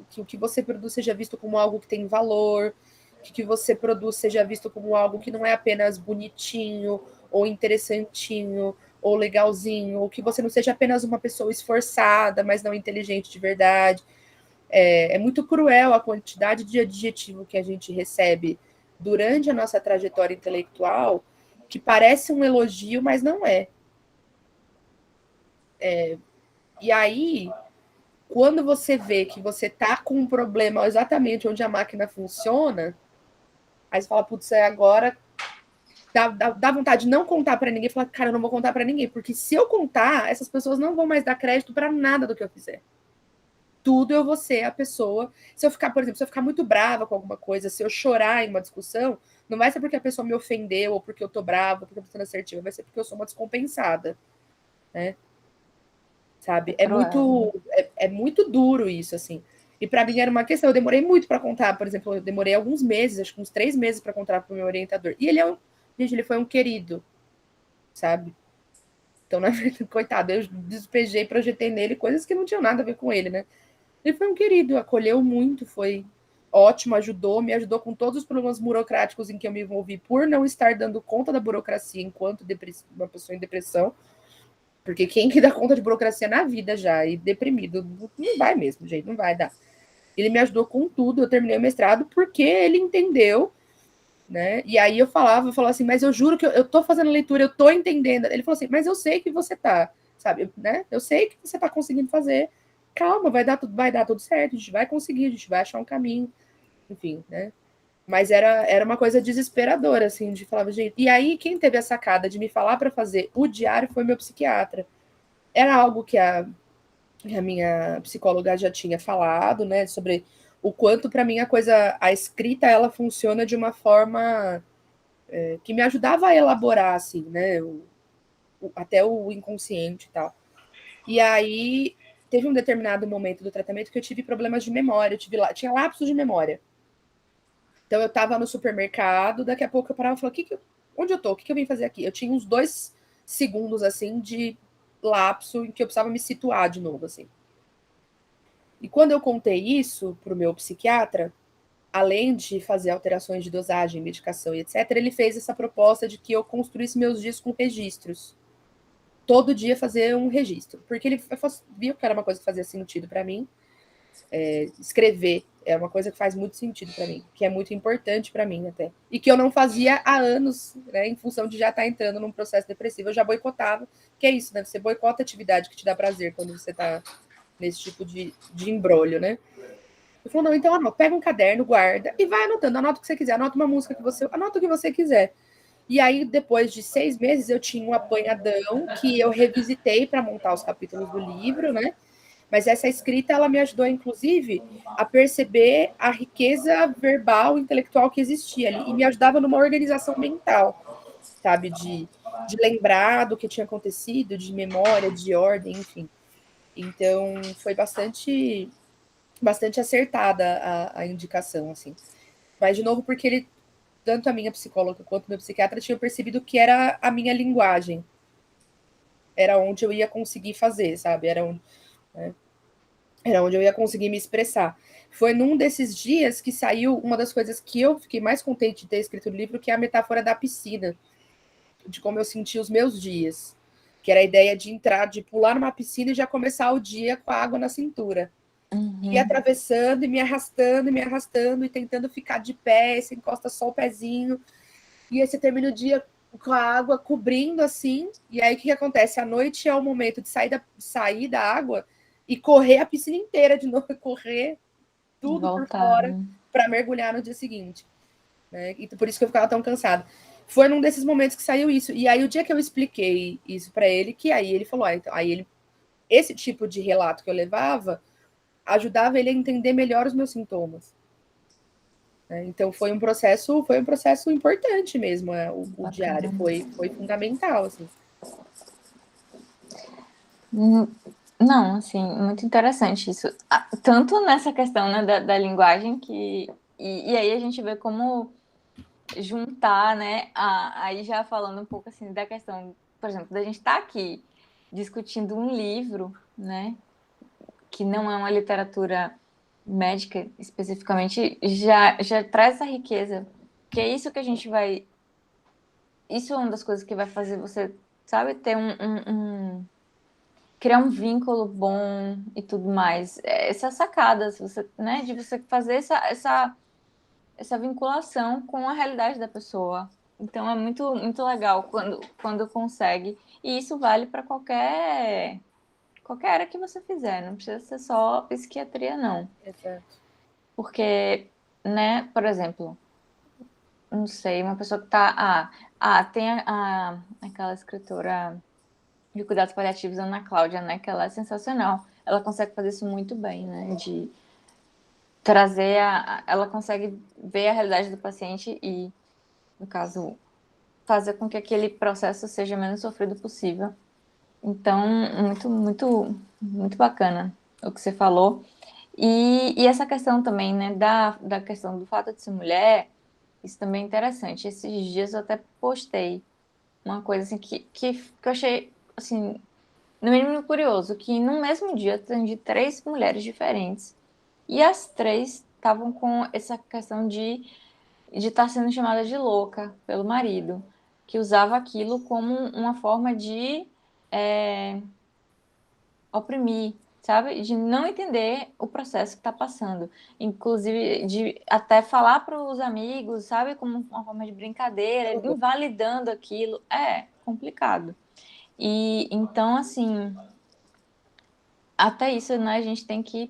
que o que você produz seja visto como algo que tem valor, que o que você produz seja visto como algo que não é apenas bonitinho ou interessantinho ou legalzinho, ou que você não seja apenas uma pessoa esforçada, mas não inteligente de verdade. É muito cruel a quantidade de adjetivo que a gente recebe durante a nossa trajetória intelectual, que parece um elogio, mas não é. E aí, quando você vê que você tá com um problema exatamente onde a máquina funciona, aí você fala, putz, agora dá vontade de não contar para ninguém, falar, cara, eu não vou contar para ninguém, porque se eu contar, essas pessoas não vão mais dar crédito para nada do que eu fizer. Tudo eu vou ser a pessoa. Se eu ficar, por exemplo, se eu ficar muito brava com alguma coisa, se eu chorar em uma discussão, não vai ser porque a pessoa me ofendeu, ou porque eu tô brava, ou porque eu tô sendo assertiva, vai ser porque eu sou uma descompensada, né? Sabe? É muito duro isso, assim. E para mim era uma questão, eu demorei muito para contar, por exemplo, eu demorei alguns meses, acho que uns 3 meses para contar para o meu orientador. E ele foi um querido, sabe? Então, na verdade, coitado, eu despejei, projetei nele coisas que não tinham nada a ver com ele, né? Ele foi um querido, acolheu muito, foi ótimo, me ajudou com todos os problemas burocráticos em que eu me envolvi por não estar dando conta da burocracia enquanto uma pessoa em depressão. Porque quem que dá conta de burocracia na vida já, e deprimido, não vai mesmo, gente, não vai dar. Ele me ajudou com tudo, eu terminei o mestrado porque ele entendeu, né? E aí eu falava assim, mas eu juro que eu tô fazendo leitura, eu tô entendendo. Ele falou assim, mas eu sei que você tá, sabe, né? Eu sei que você tá conseguindo fazer. Calma, vai dar tudo certo, a gente vai conseguir, a gente vai achar um caminho, enfim, né? Mas era uma coisa desesperadora, assim, de falar, gente. E aí, quem teve a sacada de me falar para fazer o diário foi meu psiquiatra. Era algo que a minha psicóloga já tinha falado, né, sobre o quanto para mim a escrita ela funciona de uma forma que me ajudava a elaborar assim, né, até o inconsciente e tal. E aí teve um determinado momento do tratamento que eu tive problemas de memória, tinha lapsos de memória. Então eu estava no supermercado, daqui a pouco eu parava e falava, onde eu tô? O que eu vim fazer aqui? Eu tinha uns 2 segundos assim de lapso em que eu precisava me situar de novo assim. E quando eu contei isso para o meu psiquiatra, além de fazer alterações de dosagem, medicação e etc., ele fez essa proposta de que eu construísse meus dias com registros. Todo dia fazer um registro. Porque ele viu que era uma coisa que fazia sentido para mim. Escrever é uma coisa que faz muito sentido para mim, que é muito importante para mim até. E que eu não fazia há anos, né, em função de já estar entrando num processo depressivo. Eu já boicotava, que é isso, né? Você boicota a atividade que te dá prazer quando você está nesse tipo de embrólio, né? Ele falou, não, então anota, pega um caderno, guarda e vai anotando, anota o que você quiser, anota uma música que você, anota o que você quiser. E aí, depois de 6 meses, eu tinha um apanhadão que eu revisitei para montar os capítulos do livro, né? Mas essa escrita, ela me ajudou, inclusive, a perceber a riqueza verbal, intelectual que existia ali, e me ajudava numa organização mental, sabe? De lembrar do que tinha acontecido, de memória, de ordem, enfim. Então, foi bastante acertada a indicação, assim. Mas, de novo, porque ele, tanto a minha psicóloga quanto o meu psiquiatra tinham percebido que era a minha linguagem. Era onde eu ia conseguir fazer, sabe? Era onde eu ia conseguir me expressar. Foi num desses dias que saiu uma das coisas que eu fiquei mais contente de ter escrito no livro, que é a metáfora da piscina, de como eu senti os meus dias. Que era a ideia de entrar, de pular numa piscina e já começar o dia com a água na cintura. E atravessando e me arrastando e tentando ficar de pé, você encosta só o pezinho. E aí você termina o dia com a água cobrindo assim. E aí o que acontece? À noite é o momento de sair da água e correr a piscina inteira de novo, correr tudo por fora para mergulhar no dia seguinte. Né? E por isso que eu ficava tão cansada. Foi num desses momentos que saiu isso. E aí o dia que eu expliquei isso para ele, que aí ele falou, então, aí ele, esse tipo de relato que eu levava ajudava ele a entender melhor os meus sintomas. Então foi um processo importante mesmo, o diário foi fundamental, assim. Não, assim, muito interessante isso. Tanto nessa questão, né, da linguagem e aí a gente vê como juntar, né, aí já falando um pouco assim da questão, por exemplo, da gente estar aqui discutindo um livro, né, que não é uma literatura médica especificamente, já traz essa riqueza, que é isso que a gente vai... Isso é uma das coisas que vai fazer você, sabe, ter criar um vínculo bom e tudo mais. Essas sacadas, você, né, de você fazer essa vinculação com a realidade da pessoa. Então é muito, muito legal quando consegue. E isso vale para qualquer área que você fizer, não precisa ser só psiquiatria, não. Exato. Porque, né, por exemplo, não sei, uma pessoa que tá. Tem aquela escritora de cuidados paliativos, Ana Cláudia, né, que ela é sensacional. Ela consegue fazer isso muito bem, né, de trazer ela consegue ver a realidade do paciente e, no caso, fazer com que aquele processo seja menos sofrido possível. Então, muito, muito, muito bacana o que você falou. E essa questão também, né, da questão do fato de ser mulher, isso também é interessante. Esses dias eu até postei uma coisa assim que eu achei, assim, no mínimo curioso, que no mesmo dia eu atendi 3 mulheres diferentes e as 3 estavam com essa questão de estar sendo chamada de louca pelo marido, que usava aquilo como uma forma de oprimir, sabe? De não entender o processo que está passando. Inclusive, de até falar para os amigos, sabe? Como uma forma de brincadeira, invalidando aquilo. É complicado. E então, assim, até isso, né, a gente tem que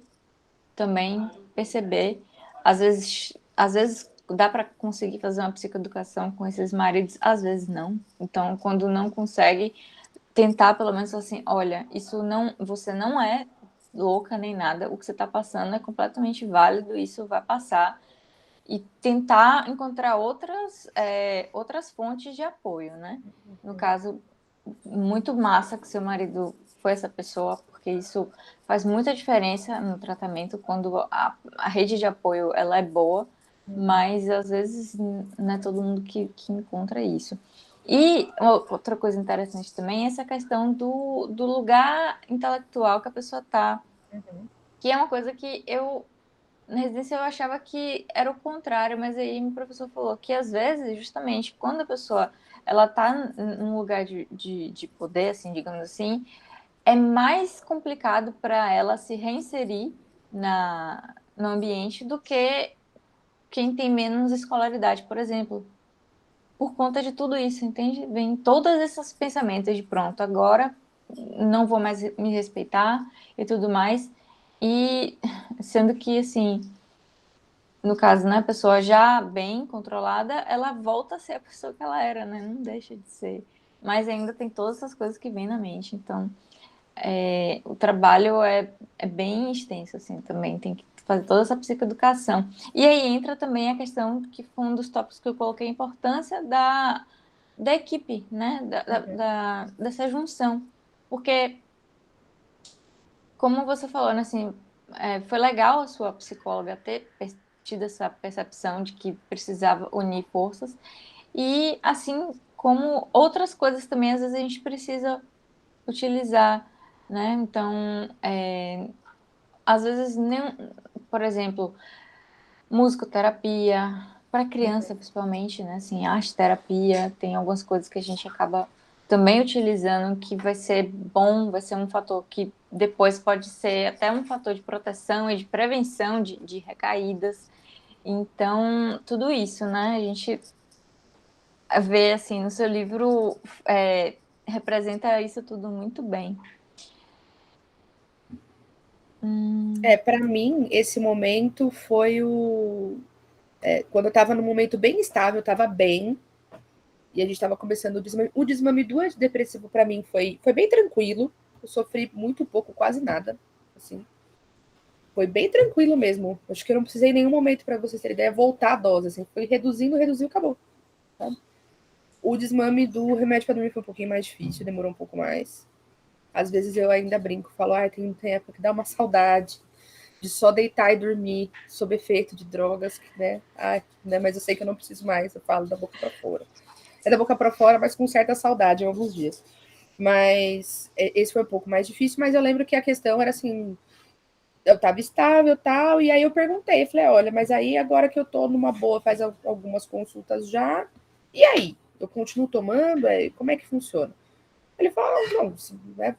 também perceber. Às vezes dá para conseguir fazer uma psicoeducação com esses maridos, às vezes não. Então, quando não consegue, tentar pelo menos assim, olha, isso não, você não é louca nem nada, o que você está passando é completamente válido, isso vai passar. E tentar encontrar outras fontes de apoio, né? No caso, muito massa que seu marido foi essa pessoa, porque isso faz muita diferença no tratamento quando a rede de apoio ela é boa, mas às vezes não é todo mundo que encontra isso. E outra coisa interessante também é essa questão do lugar intelectual que a pessoa está, que é uma coisa que na residência eu achava que era o contrário, mas aí meu professor falou que às vezes, justamente, quando a pessoa ela está num lugar de poder, assim, digamos assim, é mais complicado para ela se reinserir no ambiente do que quem tem menos escolaridade, por exemplo. Por conta de tudo isso, entende? Vem todos esses pensamentos de pronto, agora não vou mais me respeitar e tudo mais. E sendo que, assim, no caso, né, a pessoa já bem controlada, ela volta a ser a pessoa que ela era, né? Não deixa de ser. Mas ainda tem todas essas coisas que vêm na mente. Então, o trabalho é bem extenso, assim, também. Tem que fazer toda essa psicoeducação. E aí entra também a questão, que foi um dos tópicos que eu coloquei, a importância da equipe, né? Dessa junção. Porque, como você falou, né, assim, foi legal a sua psicóloga ter tido essa percepção de que precisava unir forças. E, assim como outras coisas também, às vezes a gente precisa utilizar, né? Então, às vezes, nem, por exemplo, musicoterapia, para criança principalmente, né? Assim, arte terapia, tem algumas coisas que a gente acaba também utilizando que vai ser bom, vai ser um fator que depois pode ser até um fator de proteção e de prevenção de recaídas. Então, tudo isso, né? A gente vê, assim, no seu livro, representa isso tudo muito bem. Para mim, esse momento foi quando eu estava num momento bem estável, eu estava bem, e a gente estava começando o desmame. O desmame do antidepressivo, para mim, foi bem tranquilo. Eu sofri muito pouco, quase nada, assim. Foi bem tranquilo mesmo. Acho que eu não precisei em nenhum momento, para vocês terem ideia, voltar a dose, assim. Foi reduzindo, reduziu, acabou. Sabe? O desmame do remédio para dormir foi um pouquinho mais difícil, demorou um pouco mais. Às vezes eu ainda brinco, falo, tem época que dá uma saudade de só deitar e dormir sob efeito de drogas, né? Né? Mas eu sei que eu não preciso mais, eu falo da boca para fora. É da boca para fora, mas com certa saudade em alguns dias. Mas esse foi um pouco mais difícil, mas eu lembro que a questão era assim, eu estava estável e tal, e aí eu perguntei, falei, olha, mas aí agora que eu tô numa boa, faz algumas consultas já, e aí? Eu continuo tomando? Como é que funciona? Ele falou, não, né,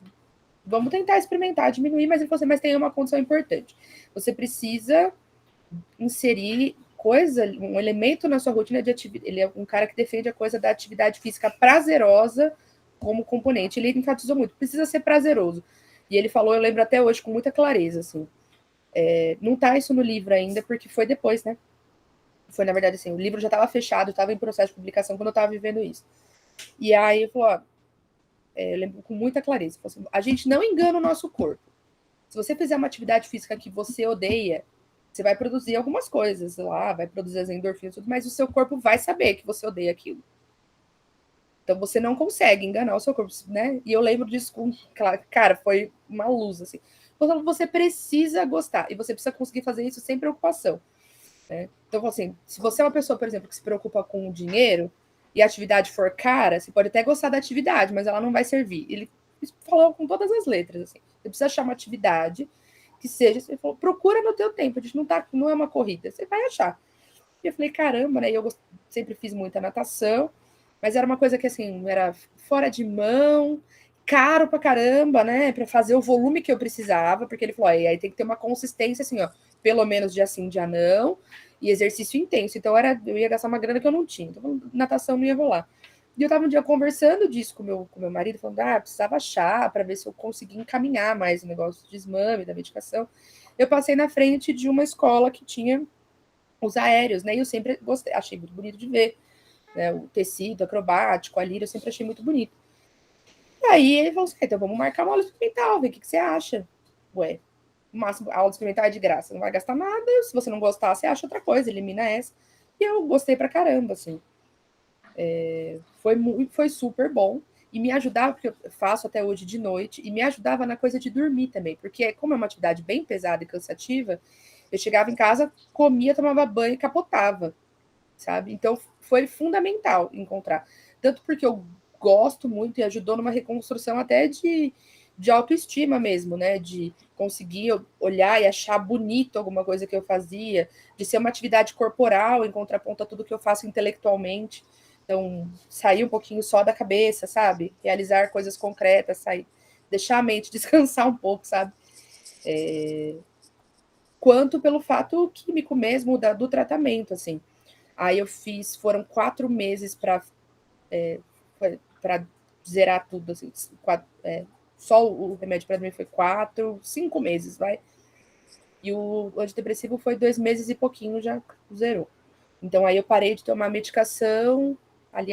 vamos tentar experimentar, diminuir, mas ele falou assim, mas tem uma condição importante. Você precisa inserir um elemento na sua rotina de atividade. Ele é um cara que defende a coisa da atividade física prazerosa como componente. Ele enfatizou muito, precisa ser prazeroso. E ele falou, eu lembro até hoje com muita clareza, assim. Não tá isso no livro ainda, porque foi depois, né? Foi, na verdade, assim, o livro já estava fechado, estava em processo de publicação quando eu estava vivendo isso. E aí ele falou, eu lembro com muita clareza, assim, a gente não engana o nosso corpo. Se você fizer uma atividade física que você odeia, você vai produzir algumas coisas lá, vai produzir as endorfinas, tudo, mas o seu corpo vai saber que você odeia aquilo. Então você não consegue enganar o seu corpo, né? E eu lembro disso com, cara, foi uma luz, assim. Você precisa gostar, e você precisa conseguir fazer isso sem preocupação. Né? Então, assim, se você é uma pessoa, por exemplo, que se preocupa com o dinheiro e a atividade for cara, você pode até gostar da atividade, mas ela não vai servir. Ele falou com todas as letras, assim. Você precisa achar uma atividade que seja, você falou, procura no teu tempo, a gente não é uma corrida, você vai achar. E eu falei, caramba, né? E eu sempre fiz muita natação, mas era uma coisa que, assim, era fora de mão, caro pra caramba, né? Pra fazer o volume que eu precisava, porque ele falou, aí tem que ter uma consistência, assim, ó, pelo menos dia sim, dia não, e exercício intenso. Então eu ia gastar uma grana que eu não tinha. Então, natação não ia rolar. E eu tava um dia conversando disso com meu marido, falando, precisava achar para ver se eu conseguia encaminhar mais o negócio de desmame, da medicação. Eu passei na frente de uma escola que tinha os aéreos, né? E eu sempre gostei, achei muito bonito de ver, né? O tecido acrobático, a lira, eu sempre achei muito bonito. E aí ele falou assim, então vamos marcar uma aula experimental, ver o que você acha. Ué, o máximo, a aula experimental é de graça, não vai gastar nada, se você não gostar, você acha outra coisa, elimina essa. E eu gostei pra caramba, assim. Foi super bom. E me ajudava, porque eu faço até hoje de noite, e me ajudava na coisa de dormir também, porque como é uma atividade bem pesada e cansativa, eu chegava em casa, comia, tomava banho e capotava, sabe? Então foi fundamental encontrar. Tanto porque eu gosto muito e ajudou numa reconstrução até de autoestima mesmo, né? De conseguir olhar e achar bonito alguma coisa que eu fazia, de ser uma atividade corporal em contraponto a tudo que eu faço intelectualmente. Então, sair um pouquinho só da cabeça, sabe? Realizar coisas concretas, sair, deixar a mente descansar um pouco, sabe? Quanto pelo fato químico mesmo do tratamento, assim. Aí eu foram 4 meses para zerar tudo, assim, só o remédio para dormir foi 5 meses, vai. e o antidepressivo foi 2 meses e pouquinho, já zerou. Então aí eu parei de tomar medicação ali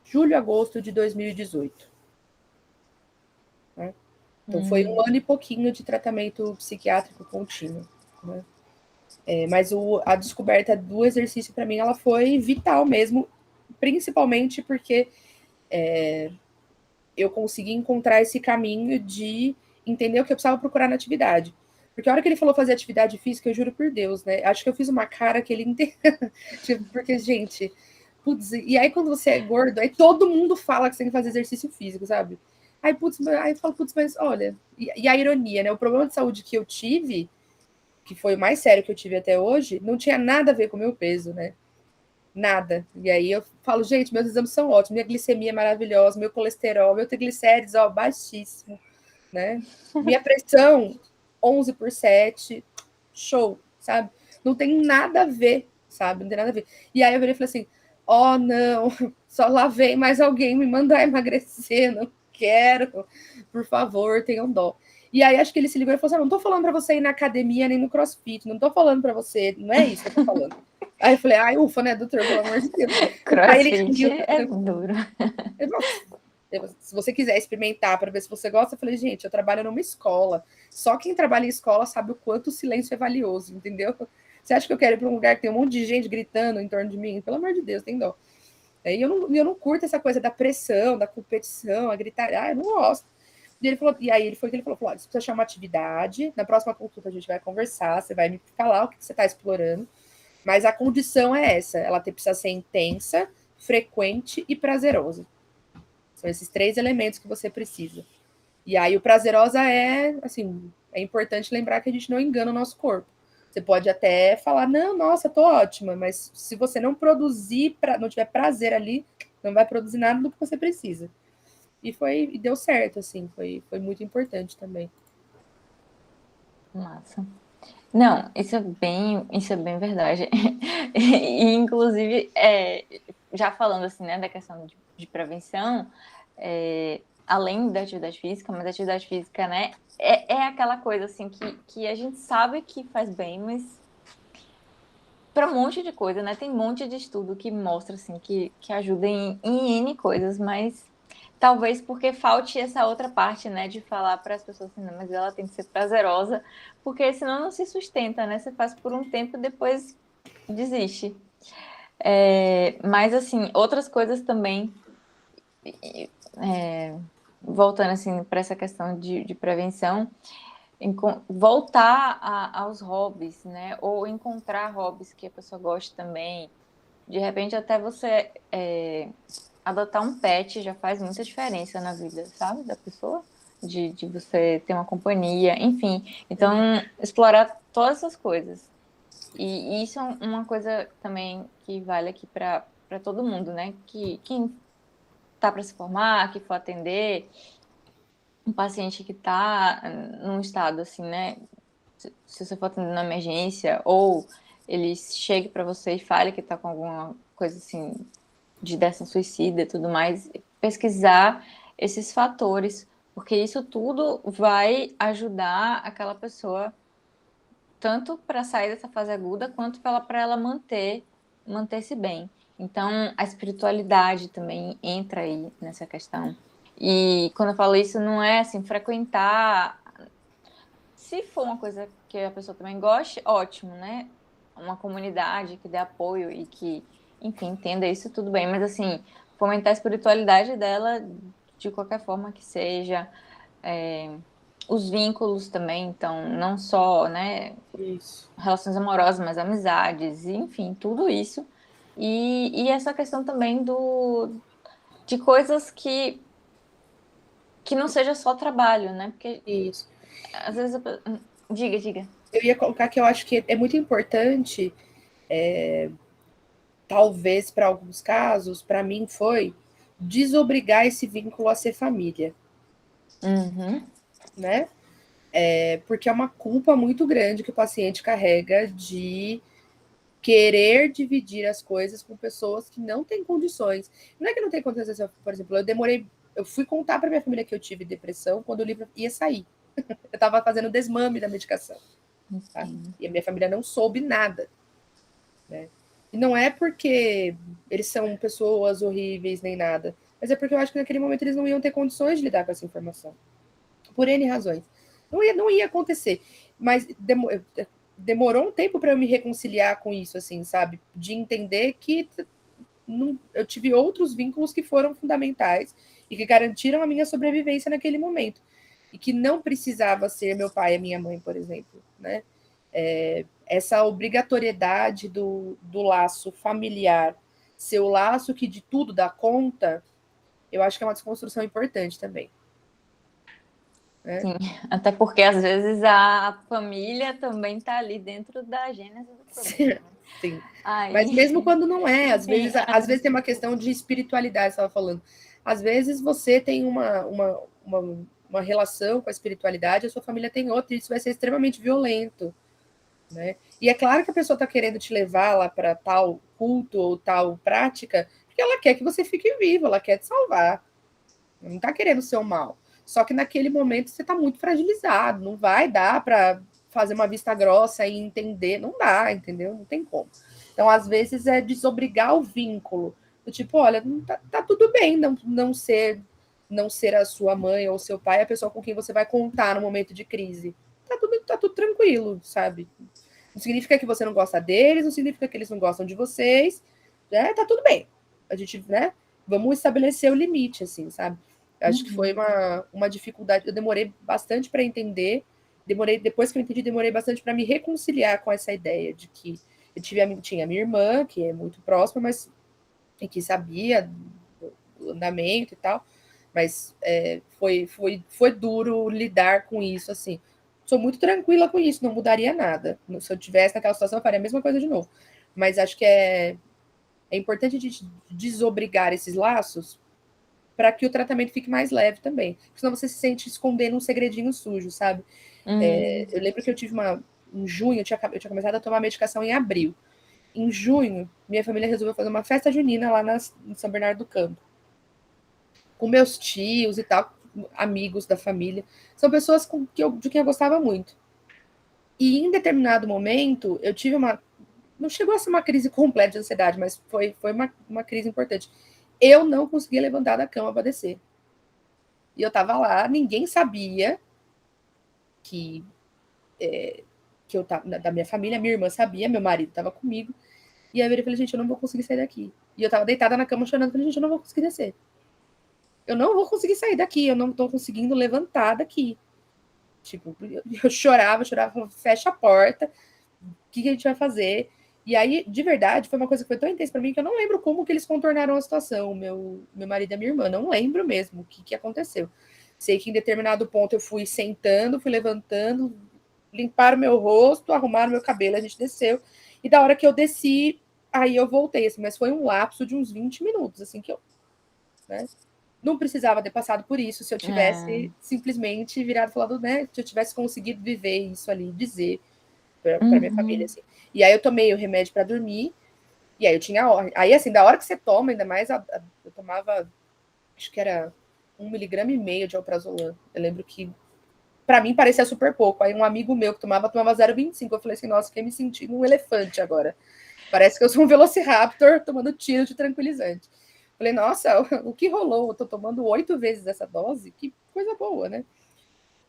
julho, agosto de 2018. Né? Então foi 1 ano e pouquinho de tratamento psiquiátrico contínuo. Né? Mas a descoberta do exercício para mim ela foi vital mesmo, principalmente porque eu consegui encontrar esse caminho de entender o que eu precisava procurar na atividade. Porque a hora que ele falou fazer atividade física, eu juro por Deus, né? Acho que eu fiz uma cara que ele entendeu. Porque, gente, putz, e aí quando você é gordo, aí todo mundo fala que você tem que fazer exercício físico, sabe? Aí, putz, aí eu falo, putz, mas olha, e a ironia, né? O problema de saúde que eu tive, que foi o mais sério que eu tive até hoje, não tinha nada a ver com o meu peso, né? Nada. E aí eu falo, gente, meus exames são ótimos, minha glicemia é maravilhosa, meu colesterol, meu triglicérides, ó, baixíssimo, né? Minha pressão, 11/7, show, sabe? Não tem nada a ver, sabe? Não tem nada a ver. E aí eu virei e falei assim, ó, não, só lá vem mais alguém me mandar emagrecer, não quero, por favor, tenham dó. E aí acho que ele se ligou e falou assim, não tô falando pra você ir na academia nem no crossfit, não tô falando pra você, não é isso que eu tô falando. Aí eu falei, ai, ufa, né, doutor, pelo amor de Deus. Crossfit é duro. Se você quiser experimentar para ver se você gosta, eu falei, gente, eu trabalho numa escola. Só quem trabalha em escola sabe o quanto o silêncio é valioso, entendeu? Você acha que eu quero ir para um lugar que tem um monte de gente gritando em torno de mim? Pelo amor de Deus, tem dó. E eu não curto essa coisa da pressão, da competição, a gritar. Ah, eu não gosto. E aí ele foi que ele falou, olha, você precisa achar uma atividade, na próxima consulta a gente vai conversar, você vai me falar o que você está explorando, mas a condição é essa, ela precisa ser intensa, frequente e prazerosa. São esses 3 elementos que você precisa. E aí o prazerosa assim, é importante lembrar que a gente não engana o nosso corpo. Você pode até falar, não, nossa, tô ótima, mas se você não produzir, não tiver prazer ali, não vai produzir nada do que você precisa. E deu certo, assim, foi muito importante também. Massa. Não, isso é bem verdade. E, inclusive, já falando assim, né, da questão de prevenção, além da atividade física, mas a atividade física, né, é aquela coisa assim que a gente sabe que faz bem, mas para um monte de coisa, né? Tem um monte de estudo que mostra assim que ajuda em N coisas, mas talvez porque falte essa outra parte, né, de falar para as pessoas assim, não, mas ela tem que ser prazerosa, porque senão não se sustenta, né? Você faz por um tempo e depois desiste. Mas assim, outras coisas também, voltando assim para essa questão de prevenção, voltar aos hobbies, né? Ou encontrar hobbies que a pessoa goste também. De repente, até você adotar um pet já faz muita diferença na vida, sabe? Da pessoa. De você ter uma companhia, enfim. Então, explorar todas essas coisas. E isso é uma coisa também que vale aqui para todo mundo, né? Que quem tá para se formar, que for atender um paciente que está num estado assim, né? Se você for atendendo na emergência, ou ele chegue para você e fale que está com alguma coisa assim de ideação suicida e tudo mais, pesquisar esses fatores, porque isso tudo vai ajudar aquela pessoa tanto para sair dessa fase aguda quanto para ela manter-se bem. Então, a espiritualidade também entra aí nessa questão. E quando eu falo isso, não é assim, frequentar. Se for uma coisa que a pessoa também goste, ótimo, né? Uma comunidade que dê apoio e que, enfim, entenda isso, tudo bem. Mas, assim, fomentar a espiritualidade dela de qualquer forma que seja. Os vínculos também, então, não só, né? Isso. Relações amorosas, mas amizades, enfim, tudo isso. E essa questão também de coisas que não seja só trabalho, né? Porque Isso. às vezes diga. Eu ia colocar que eu acho que é muito importante, talvez para alguns casos, para mim foi desobrigar esse vínculo a ser família. Uhum. Né? Porque é uma culpa muito grande que o paciente carrega de querer dividir as coisas com pessoas que não têm condições. Não é que não tem condições, por exemplo, eu fui contar para minha família que eu tive depressão quando o livro ia sair. Eu estava fazendo desmame da medicação. Tá? Entendo. E a minha família não soube nada, né? E não é porque eles são pessoas horríveis nem nada, mas é porque eu acho que naquele momento eles não iam ter condições de lidar com essa informação. Por N razões. Não ia acontecer. Mas demorou um tempo para eu me reconciliar com isso, assim, sabe? De entender que eu tive outros vínculos que foram fundamentais e que garantiram a minha sobrevivência naquele momento. E que não precisava ser meu pai e minha mãe, por exemplo, né? Essa obrigatoriedade do laço familiar ser o laço que de tudo dá conta, eu acho que é uma desconstrução importante também. Né? Sim, até porque às vezes a família também está ali dentro da gênese do problema. Sim. Aí... Mas mesmo quando não é, às Sim, vezes tem uma questão de espiritualidade, você estava falando. Às vezes você tem uma relação com a espiritualidade, a sua família tem outra, e isso vai ser extremamente violento. Né? E é claro que a pessoa está querendo te levar lá para tal culto ou tal prática, porque ela quer que você fique vivo, ela quer te salvar. Não está querendo o seu mal. Só que naquele momento você está muito fragilizado, não vai dar para fazer uma vista grossa e entender, não dá, entendeu? Não tem como. Então, às vezes, é desobrigar o vínculo. Do tipo, olha, tá tudo bem não ser a sua mãe ou seu pai a pessoa com quem você vai contar no momento de crise. Tá tudo tranquilo, sabe? Não significa que você não gosta deles, não significa que eles não gostam de vocês. Né? Tá tudo bem. A gente, né? Vamos estabelecer o limite, assim, sabe? Acho que foi uma dificuldade. Eu demorei bastante para entender. Depois que eu entendi, demorei bastante para me reconciliar com essa ideia de que eu tinha a minha irmã, que é muito próxima, mas e que sabia do andamento e tal. Mas foi duro lidar com isso, assim. Sou muito tranquila com isso, não mudaria nada. Se eu tivesse naquela situação, eu faria a mesma coisa de novo. Mas acho que é importante a gente desobrigar esses laços para que o tratamento fique mais leve também. Porque senão você se sente escondendo um segredinho sujo, sabe? Eu lembro que eu tive em junho, eu tinha começado a tomar medicação em abril. Em junho, minha família resolveu fazer uma festa junina lá em São Bernardo do Campo. Com meus tios e tal, amigos da família. São pessoas de quem eu gostava muito. E em determinado momento, eu tive não chegou a ser uma crise completa de ansiedade, mas foi uma crise importante. Eu não conseguia levantar da cama para descer. E eu tava lá, ninguém sabia que eu tava da minha família, minha irmã sabia, meu marido tava comigo. E aí eu falei, gente, eu não vou conseguir sair daqui. E eu tava deitada na cama chorando, falei, gente, eu não vou conseguir descer. Eu não vou conseguir sair daqui, eu não tô conseguindo levantar daqui. Tipo, eu chorava, fecha a porta, o que a gente vai fazer? E aí, de verdade, foi uma coisa que foi tão intensa para mim que eu não lembro como que eles contornaram a situação, meu marido e a minha irmã, não lembro mesmo o que aconteceu. Sei que em determinado ponto eu fui sentando, fui levantando, limparam meu rosto, arrumaram meu cabelo, a gente desceu. E da hora que eu desci, aí eu voltei, assim, mas foi um lapso de uns 20 minutos, assim, que eu, né? Não precisava ter passado por isso se eu tivesse simplesmente virado e falado, né? Se eu tivesse conseguido viver isso ali, dizer para minha família, assim. E aí eu tomei o remédio para dormir, e aí eu tinha ordem. Aí, assim, da hora que você toma, ainda mais, eu tomava, acho que era 1,5 mg de alprazolam. Eu lembro que, para mim, parecia super pouco. Aí um amigo meu que tomava 0,25. Eu falei assim, nossa, fiquei me sentindo um elefante agora. Parece que eu sou um velociraptor tomando tiro de tranquilizante. Falei, nossa, o que rolou? Eu tô tomando 8 vezes essa dose? Que coisa boa, né?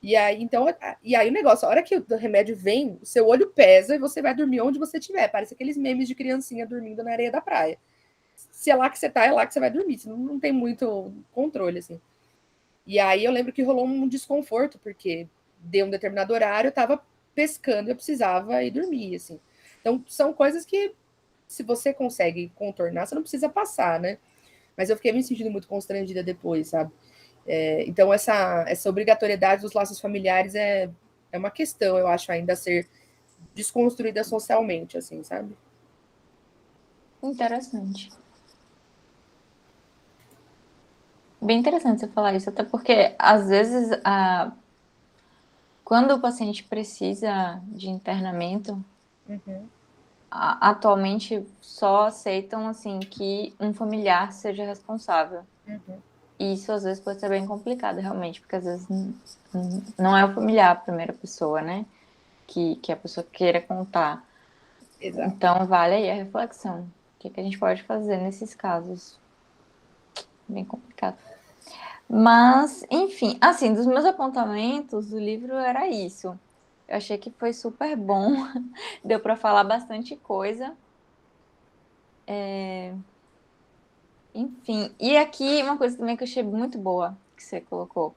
E aí, o negócio, a hora que o remédio vem, o seu olho pesa e você vai dormir onde você estiver. Parece aqueles memes de criancinha dormindo na areia da praia. Se é lá que você tá, é lá que você vai dormir. Você não tem muito controle, assim. E aí eu lembro que rolou um desconforto, porque deu um determinado horário, eu tava pescando e eu precisava ir dormir, assim. Então, são coisas que, se você consegue contornar, você não precisa passar, né? Mas eu fiquei me sentindo muito constrangida depois, sabe? Então, essa obrigatoriedade dos laços familiares é uma questão, eu acho, ainda a ser desconstruída socialmente, assim, sabe? Interessante. Bem interessante você falar isso, até porque, às vezes, quando o paciente precisa de internamento, atualmente só aceitam, assim, que um familiar seja responsável. E isso, às vezes, pode ser bem complicado, realmente, porque, às vezes, não é o familiar a primeira pessoa, né? que a pessoa queira contar. Exato. Então, vale aí a reflexão. O que a gente pode fazer nesses casos? Bem complicado. Mas, enfim, assim, dos meus apontamentos, o livro era isso. Eu achei que foi super bom. Deu para falar bastante coisa. Enfim, e aqui uma coisa também que eu achei muito boa que você colocou,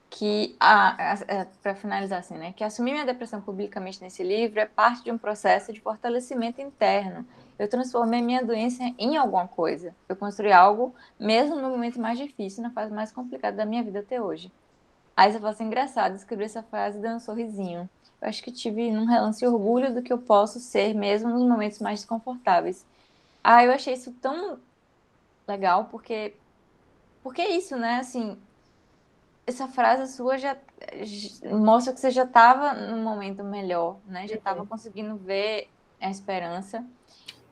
que para finalizar assim, né, que assumir minha depressão publicamente nesse livro é parte de um processo de fortalecimento interno. Eu transformei minha doença em alguma coisa. Eu construí algo, mesmo no momento mais difícil, na fase mais complicada da minha vida até hoje. Aí você fala assim, engraçado, escrevi essa frase e dei um sorrisinho. Eu acho que tive num relance orgulho do que eu posso ser, mesmo nos momentos mais desconfortáveis. Ah, eu achei isso tão legal, porque é isso, né? Assim, essa frase sua já mostra que você já estava num momento melhor, né? Já estava conseguindo ver a esperança.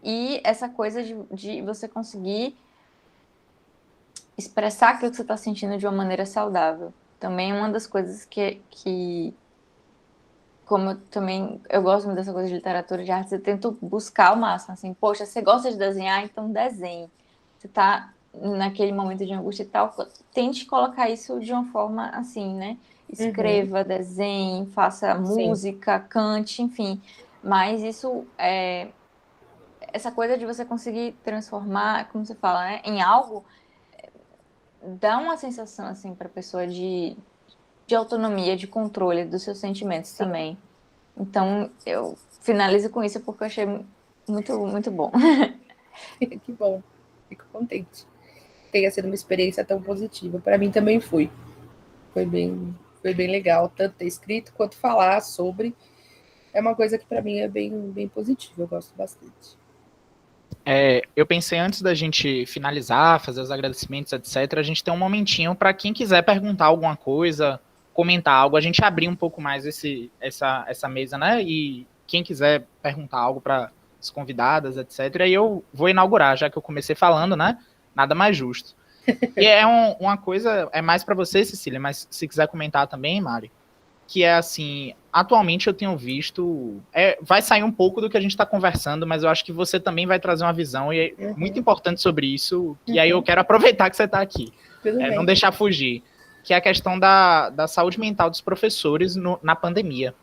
E essa coisa de você conseguir expressar aquilo que você está sentindo de uma maneira saudável. Também uma das coisas que como eu gosto muito dessa coisa de literatura, de artes, eu tento buscar o máximo, assim, poxa, você gosta de desenhar, então desenhe. Você tá naquele momento de angústia e tal, tente colocar isso de uma forma assim, né? Escreva, desenhe, faça música, cante, enfim. Mas isso essa coisa de você conseguir transformar, como você fala, né, em algo, dá uma sensação assim para a pessoa de autonomia, de controle dos seus sentimentos também. Então, eu finalizo com isso porque eu achei muito, muito bom. Que bom, fico contente. Tenha sido uma experiência tão positiva. Para mim também foi. Foi bem legal, tanto ter escrito quanto falar sobre. É uma coisa que para mim é bem positiva, eu gosto bastante. Eu pensei antes da gente finalizar, fazer os agradecimentos, etc., a gente tem um momentinho para quem quiser perguntar alguma coisa, comentar algo, a gente abrir um pouco mais essa mesa, né? E quem quiser perguntar algo para as convidadas, etc., e eu vou inaugurar, já que eu comecei falando, né? Nada mais justo. E uma coisa, é mais para você, Cecília, mas se quiser comentar também, Mari, que é assim, atualmente eu tenho visto, vai sair um pouco do que a gente está conversando, mas eu acho que você também vai trazer uma visão, e é muito importante sobre isso, que aí eu quero aproveitar que você está aqui, não deixar fugir, que é a questão da saúde mental dos professores na pandemia.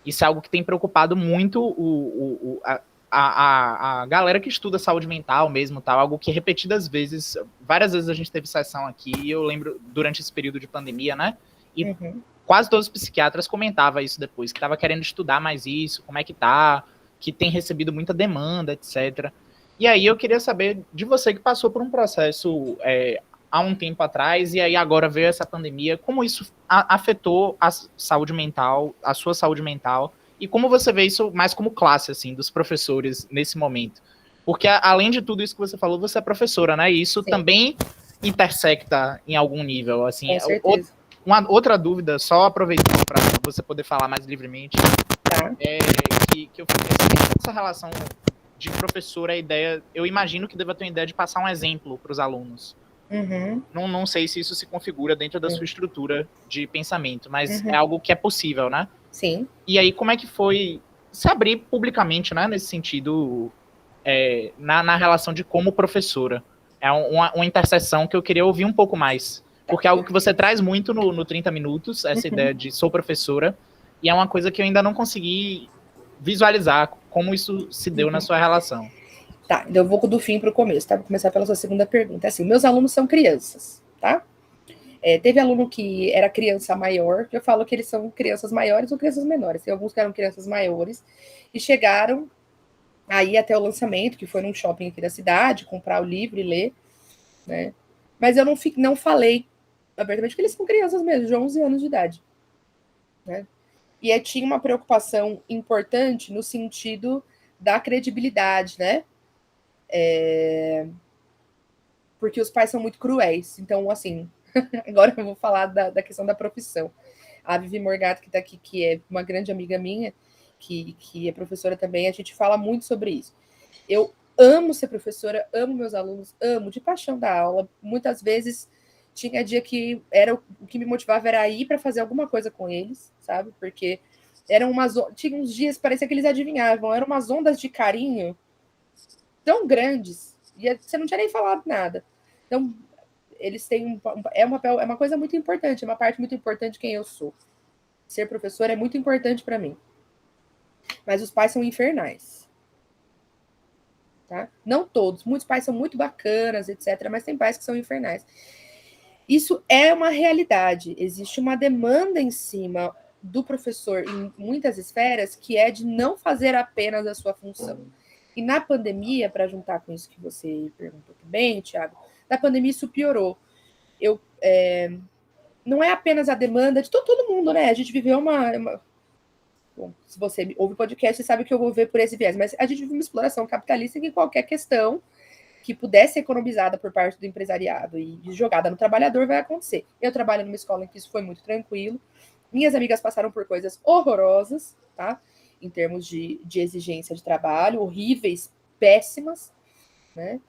Isso é algo que tem preocupado muito a galera que estuda saúde mental mesmo, tal, algo que repetidas vezes, várias vezes a gente teve sessão aqui, e eu lembro, durante esse período de pandemia, né, e quase todos os psiquiatras comentavam isso depois, que estava querendo estudar mais isso, como é que tá, que tem recebido muita demanda, etc. E aí eu queria saber de você que passou por um processo há um tempo atrás, e aí agora veio essa pandemia, como isso afetou a saúde mental, a sua saúde mental, e como você vê isso mais como classe, assim, dos professores nesse momento. Porque, além de tudo isso que você falou, você é professora, né? E isso também intersecta em algum nível, assim. Com certeza. Uma outra dúvida, só aproveitando para você poder falar mais livremente, é que eu fico pensando nessa relação de professor, a ideia, eu imagino que deva ter uma ideia de passar um exemplo para os alunos. Não sei se isso se configura dentro da sua estrutura de pensamento, mas é algo que é possível, né? Sim. E aí, como é que foi se abrir publicamente, né, nesse sentido, na relação de como professora? É uma interseção que eu queria ouvir um pouco mais. Porque é algo que você traz muito no 30 Minutos, essa ideia de sou professora, e é uma coisa que eu ainda não consegui visualizar como isso se deu na sua relação. Tá, então eu vou do fim para o começo, tá? Vou começar pela sua segunda pergunta. Assim, meus alunos são crianças, tá? Teve aluno que era criança maior, que eu falo que eles são crianças maiores ou crianças menores. Tem alguns que eram crianças maiores e chegaram aí até o lançamento, que foi num shopping aqui da cidade, comprar o livro e ler, né? Mas eu não falei abertamente, porque eles são crianças mesmo, de 11 anos de idade, né? E aí tinha uma preocupação importante no sentido da credibilidade, né? Porque os pais são muito cruéis. Então, assim, agora eu vou falar da questão da profissão. A Vivi Morgado, que está aqui, que é uma grande amiga minha, que é professora também, a gente fala muito sobre isso. Eu amo ser professora, amo meus alunos, amo de paixão da aula. Muitas vezes tinha dia que o que me motivava era ir para fazer alguma coisa com eles, sabe? Porque Tinha uns dias, parecia que eles adivinhavam, eram umas ondas de carinho tão grandes, e você não tinha nem falado nada. Então, eles têm é uma coisa muito importante, é uma parte muito importante de quem eu sou. Ser professor é muito importante para mim. Mas os pais são infernais. Tá? Não todos, muitos pais são muito bacanas, etc., mas tem pais que são infernais. Isso é uma realidade. Existe uma demanda em cima do professor em muitas esferas que é de não fazer apenas a sua função. E na pandemia, para juntar com isso que você perguntou também, Thiago, na pandemia isso piorou. Não é apenas a demanda de todo mundo, né? A gente viveu Bom, se você ouve o podcast, você sabe que eu vou ver por esse viés, mas a gente vive uma exploração capitalista em que qualquer questão que pudesse ser economizada por parte do empresariado e jogada no trabalhador vai acontecer. Eu trabalho numa escola em que isso foi muito tranquilo. Minhas amigas passaram por coisas horrorosas, tá? Em termos de exigência de trabalho, horríveis, péssimas, né?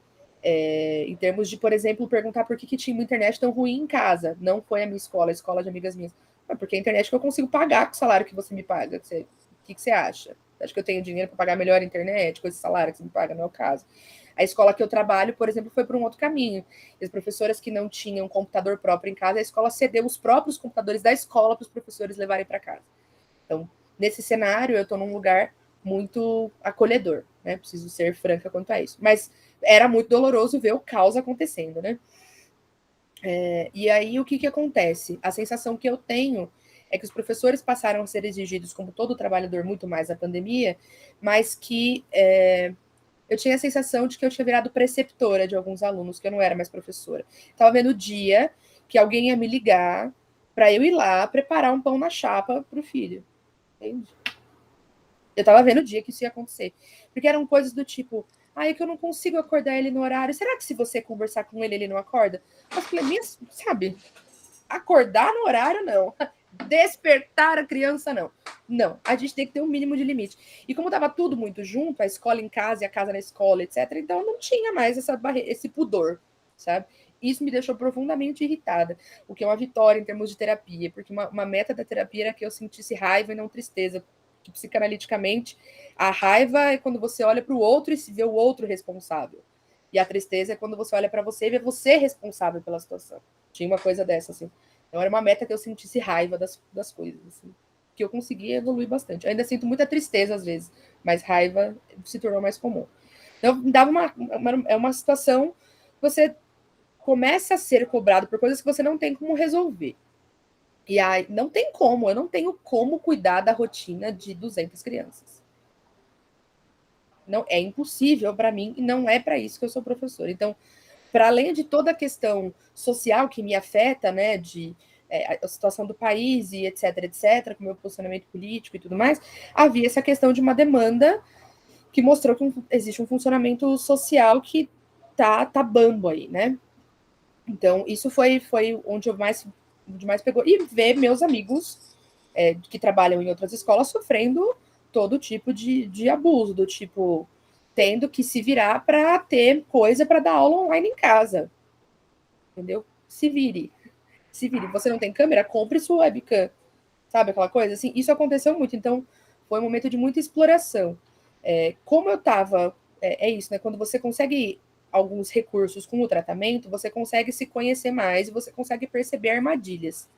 Em termos de, por exemplo, perguntar por que tinha uma internet tão ruim em casa. Não foi a minha escola, a escola de amigas minhas. Porque a internet que eu consigo pagar com o salário que você me paga. O que você acha? Acho que eu tenho dinheiro para pagar melhor a internet com esse salário que você me paga? Não é o caso. A escola que eu trabalho, por exemplo, foi por um outro caminho. As professoras que não tinham computador próprio em casa, a escola cedeu os próprios computadores da escola para os professores levarem para casa. Então, nesse cenário, eu estou num lugar muito acolhedor, né? Preciso ser franca quanto a isso. Mas era muito doloroso ver o caos acontecendo, né? E aí, o que acontece? A sensação que eu tenho é que os professores passaram a ser exigidos, como todo trabalhador, muito mais na pandemia, mas que eu tinha a sensação de que eu tinha virado preceptora de alguns alunos, que eu não era mais professora. Estava vendo o dia que alguém ia me ligar para eu ir lá preparar um pão na chapa para o filho. Entende? Eu estava vendo o dia que isso ia acontecer. Porque eram coisas do tipo, é que eu não consigo acordar ele no horário. Será que se você conversar com ele, ele não acorda? Mas, sabe, acordar no horário, não. Despertar a criança, não. Não, a gente tem que ter um mínimo de limite. E como estava tudo muito junto, a escola em casa e a casa na escola, etc., então não tinha mais esse pudor, sabe? Isso me deixou profundamente irritada, o que é uma vitória em termos de terapia, porque uma meta da terapia era que eu sentisse raiva e não tristeza, que psicanaliticamente a raiva é quando você olha para o outro e se vê o outro responsável. E a tristeza é quando você olha para você e vê você responsável pela situação. Tinha uma coisa dessa, assim. Então era uma meta que eu sentisse raiva das coisas, assim. Que eu consegui evoluir bastante. Eu ainda sinto muita tristeza às vezes, mas raiva se tornou mais comum. Então dava uma situação que você começa a ser cobrado por coisas que você não tem como resolver. E aí, não tem como, eu não tenho como cuidar da rotina de 200 crianças. Não, é impossível para mim e não é para isso que eu sou professora. Então, para além de toda a questão social que me afeta, né, a situação do país e etc., com o meu posicionamento político e tudo mais, havia essa questão de uma demanda que mostrou que existe um funcionamento social que tá bambo aí, né? Então, isso foi onde mais pegou. E ver meus amigos que trabalham em outras escolas sofrendo todo tipo de abuso, do tipo, tendo que se virar para ter coisa para dar aula online em casa. Entendeu? Se vire. Você não tem câmera? Compre sua webcam. Sabe aquela coisa? Assim, isso aconteceu muito. Então, foi um momento de muita exploração. Como eu estava... É isso, né? Quando você consegue alguns recursos com o tratamento, você consegue se conhecer mais e você consegue perceber armadilhas.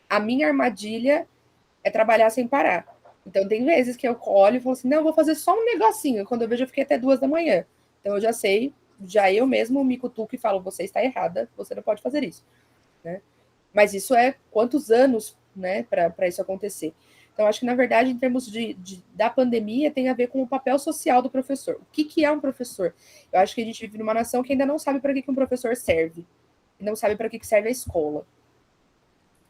A minha armadilha é trabalhar sem parar. Então, tem vezes que eu olho e falo assim, não, vou fazer só um negocinho. Quando eu vejo, eu fiquei até 2 da manhã. Então, eu já sei, já eu mesmo me cutuco e falo, você está errada, você não pode fazer isso. Né? Mas isso é quantos anos, né, para isso acontecer. Então, acho que, na verdade, em termos da pandemia, tem a ver com o papel social do professor. O que é um professor? Eu acho que a gente vive numa nação que ainda não sabe para que um professor serve. Não sabe para que serve a escola.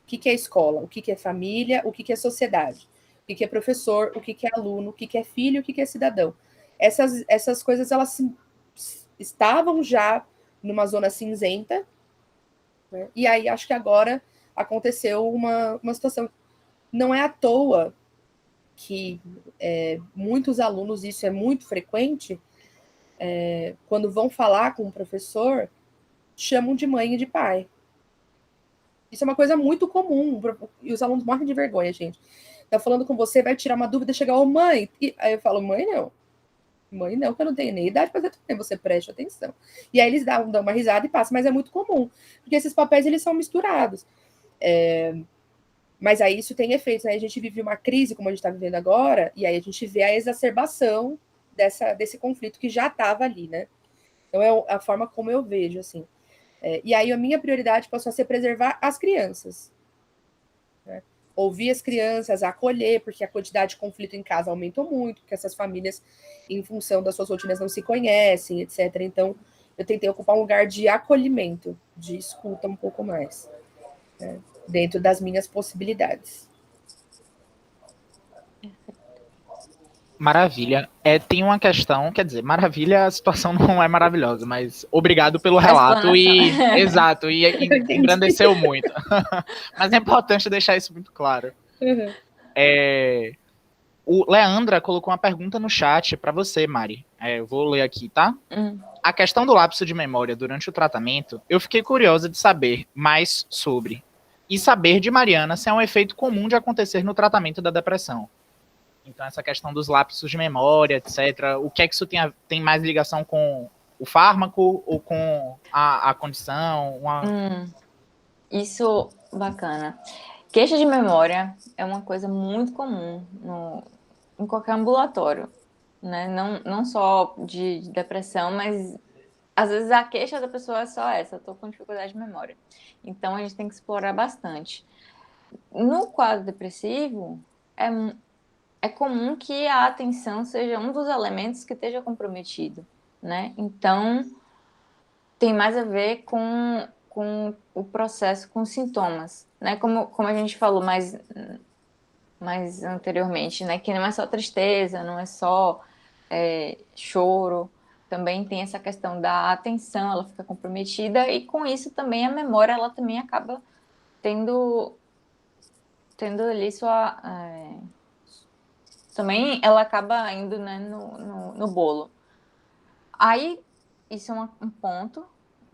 O que é escola? O que é família? O que é sociedade? O que é professor? O que é aluno? O que é filho? O que é cidadão? Essas coisas, elas estavam já numa zona cinzenta, né? E aí, acho que agora aconteceu uma situação. Não é à toa que muitos alunos, isso é muito frequente, quando vão falar com o professor, chamam de mãe e de pai. Isso é uma coisa muito comum, e os alunos morrem de vergonha, gente. tá falando com você, vai tirar uma dúvida, chegar, ô mãe, e aí eu falo, mãe não, que eu não tenho nem idade para ter, você preste atenção. E aí eles dão uma risada e passam, mas é muito comum, porque esses papéis, eles são misturados. Mas aí isso tem efeitos, né? A gente vive uma crise, como a gente está vivendo agora, e aí a gente vê a exacerbação desse conflito que já estava ali, né? Então é a forma como eu vejo, assim. E aí a minha prioridade passou a ser preservar as crianças, né? Ouvir as crianças, acolher, porque a quantidade de conflito em casa aumentou muito, porque essas famílias, em função das suas rotinas, não se conhecem, etc. Então, eu tentei ocupar um lugar de acolhimento, de escuta um pouco mais, né? Dentro das minhas possibilidades. Maravilha. Tem uma questão, quer dizer, maravilha, a situação não é maravilhosa, mas obrigado pelo relato exato, e engrandeceu muito. Mas é importante deixar isso muito claro. Uhum. O Leandra colocou uma pergunta no chat para você, Mari. Eu vou ler aqui, tá? A questão do lapso de memória durante o tratamento, eu fiquei curiosa de saber mais sobre. E saber de Mariana se é um efeito comum de acontecer no tratamento da depressão. Então, essa questão dos lapsos de memória, etc. O que é que isso tem mais ligação com o fármaco ou com a condição? Isso, bacana. Queixa de memória é uma coisa muito comum em qualquer ambulatório, né? Não só de depressão, mas às vezes a queixa da pessoa é só essa, eu tô com dificuldade de memória. Então, a gente tem que explorar bastante. No quadro depressivo, é comum que a atenção seja um dos elementos que esteja comprometido, né? Então, tem mais a ver com o processo, com os sintomas, né? Como a gente falou mais anteriormente, né? Que não é só tristeza, não é só choro, também tem essa questão da atenção, ela fica comprometida, e com isso também a memória, ela também acaba tendo ali sua... também ela acaba indo, né, no bolo. Aí, isso é um ponto,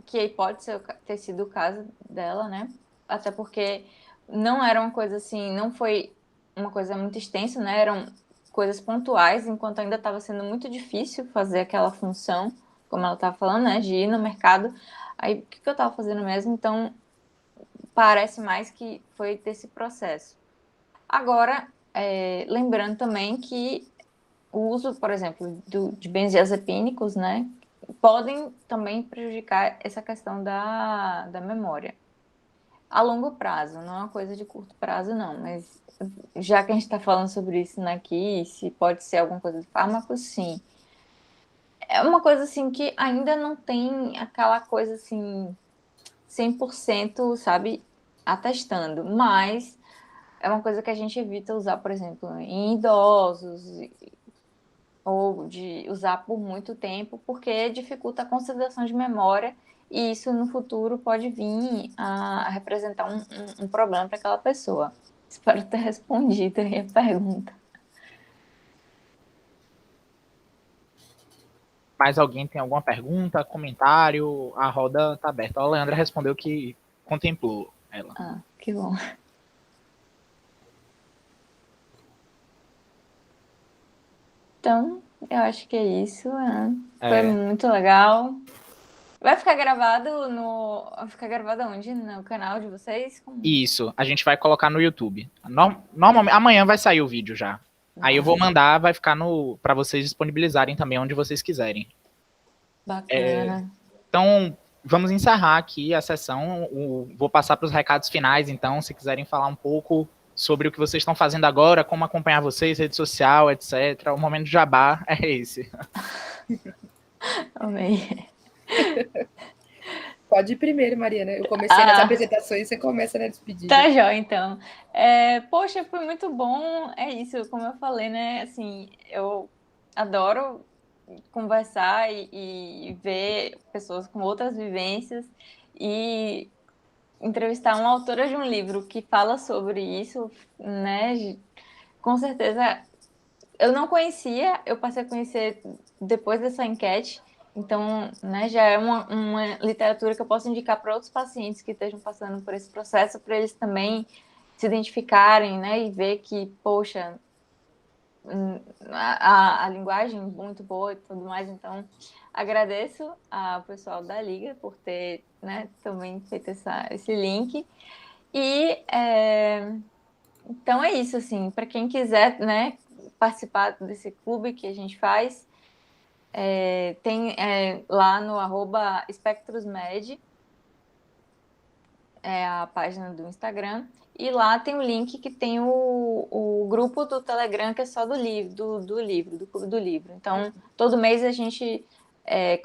que aí pode ter sido o caso dela, né? Até porque não era uma coisa assim, não foi uma coisa muito extensa, né? Eram coisas pontuais, enquanto ainda estava sendo muito difícil fazer aquela função, como ela estava falando, né? De ir no mercado. Aí, o que eu estava fazendo mesmo? Então, parece mais que foi desse processo. Agora, lembrando também que o uso, por exemplo, de benzodiazepínicos, né, podem também prejudicar essa questão da memória. A longo prazo, não é uma coisa de curto prazo, não, mas já que a gente está falando sobre isso aqui, se pode ser alguma coisa de fármaco, sim. É uma coisa assim que ainda não tem aquela coisa assim 100%, sabe, atestando, mas é uma coisa que a gente evita usar, por exemplo, em idosos, ou de usar por muito tempo, porque dificulta a consolidação de memória, e isso no futuro pode vir a representar um problema para aquela pessoa. Espero ter respondido aí a pergunta. Mais alguém tem alguma pergunta, comentário? A roda está aberta. A Leandra respondeu que contemplou ela. Ah, que bom. Então, eu acho que é isso. Né? Foi muito legal. Vai ficar gravado Vai ficar gravado onde? No canal de vocês? Isso, a gente vai colocar no YouTube. Normalmente, amanhã vai sair o vídeo já. Aí eu vou mandar, vai ficar para vocês disponibilizarem também onde vocês quiserem. Bacana. Então, vamos encerrar aqui a sessão. Vou passar para os recados finais, então, se quiserem falar um pouco sobre o que vocês estão fazendo agora, como acompanhar vocês, rede social, etc. O momento de jabá é esse. Amei. Pode ir primeiro, Mariana. Eu comecei nas apresentações, você começa na despedida. Tá, jó, então. Poxa, foi muito bom. É isso, como eu falei, né? Assim, eu adoro conversar e ver pessoas com outras vivências e entrevistar uma autora de um livro que fala sobre isso, né? Com certeza, eu não conhecia, eu passei a conhecer depois dessa enquete. Então, né, já é uma literatura que eu posso indicar para outros pacientes que estejam passando por esse processo, para eles também se identificarem, né, e ver que, poxa, a linguagem muito boa e tudo mais. Então, agradeço ao pessoal da Liga por ter, né, também feito esse link. E então é isso, assim, para quem quiser, né, participar desse clube que a gente faz, tem lá no @SpectrusMed, a página do Instagram, e lá tem o link que tem o grupo do Telegram, que é só do livro, do Clube do Livro. Então, todo mês a gente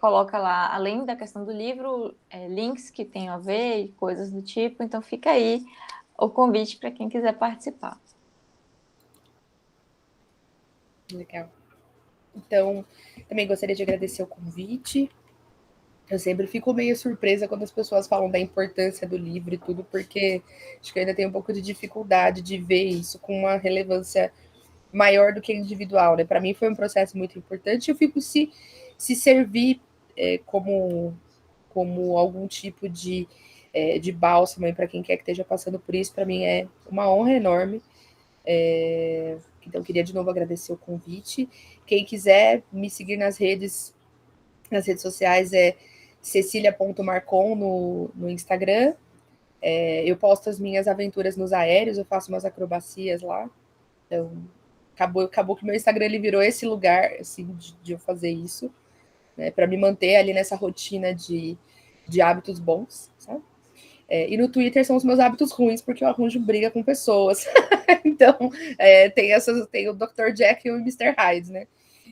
coloca lá, além da questão do livro, links que tem a ver e coisas do tipo. Então, fica aí o convite para quem quiser participar. Legal. Então, também gostaria de agradecer o convite. Eu sempre fico meio surpresa quando as pessoas falam da importância do livro e tudo, porque acho que eu ainda tenho um pouco de dificuldade de ver isso com uma relevância maior do que individual, né? Para mim foi um processo muito importante. Eu fico se servir como algum tipo de bálsamo para quem quer que esteja passando por isso, para mim é uma honra enorme. Então, queria de novo agradecer o convite. Quem quiser me seguir nas redes sociais é Cecilia.marcon no Instagram. Eu posto as minhas aventuras nos aéreos, eu faço umas acrobacias lá. Então, acabou que meu Instagram ele virou esse lugar assim, de eu fazer isso, né, para me manter ali nessa rotina de hábitos bons, sabe? E no Twitter são os meus hábitos ruins, porque eu arranjo briga com pessoas. Então, tem o Dr. Jack e o Mr. Hyde, né?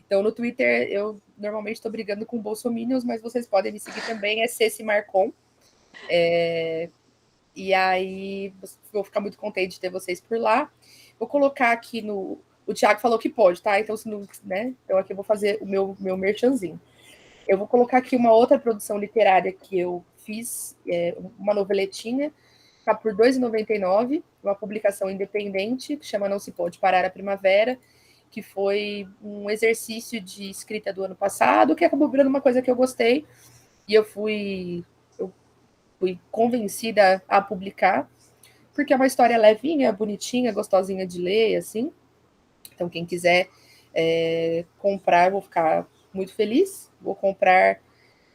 Então, no Twitter, eu normalmente estou brigando com bolsominions, mas vocês podem me seguir também, é Ceci Marcon. E aí, vou ficar muito contente de ter vocês por lá. Vou colocar aqui no... O Thiago falou que pode, tá? Então, se não, né? Então, aqui eu vou fazer o meu merchanzinho. Eu vou colocar aqui uma outra produção literária que eu fiz, uma noveletinha, tá por R$ 2,99, uma publicação independente, que chama Não Se Pode Parar a Primavera, que foi um exercício de escrita do ano passado, que acabou virando uma coisa que eu gostei, e eu fui convencida a publicar, porque é uma história levinha, bonitinha, gostosinha de ler, assim. Então, quem quiser comprar, vou ficar muito feliz. Vou comprar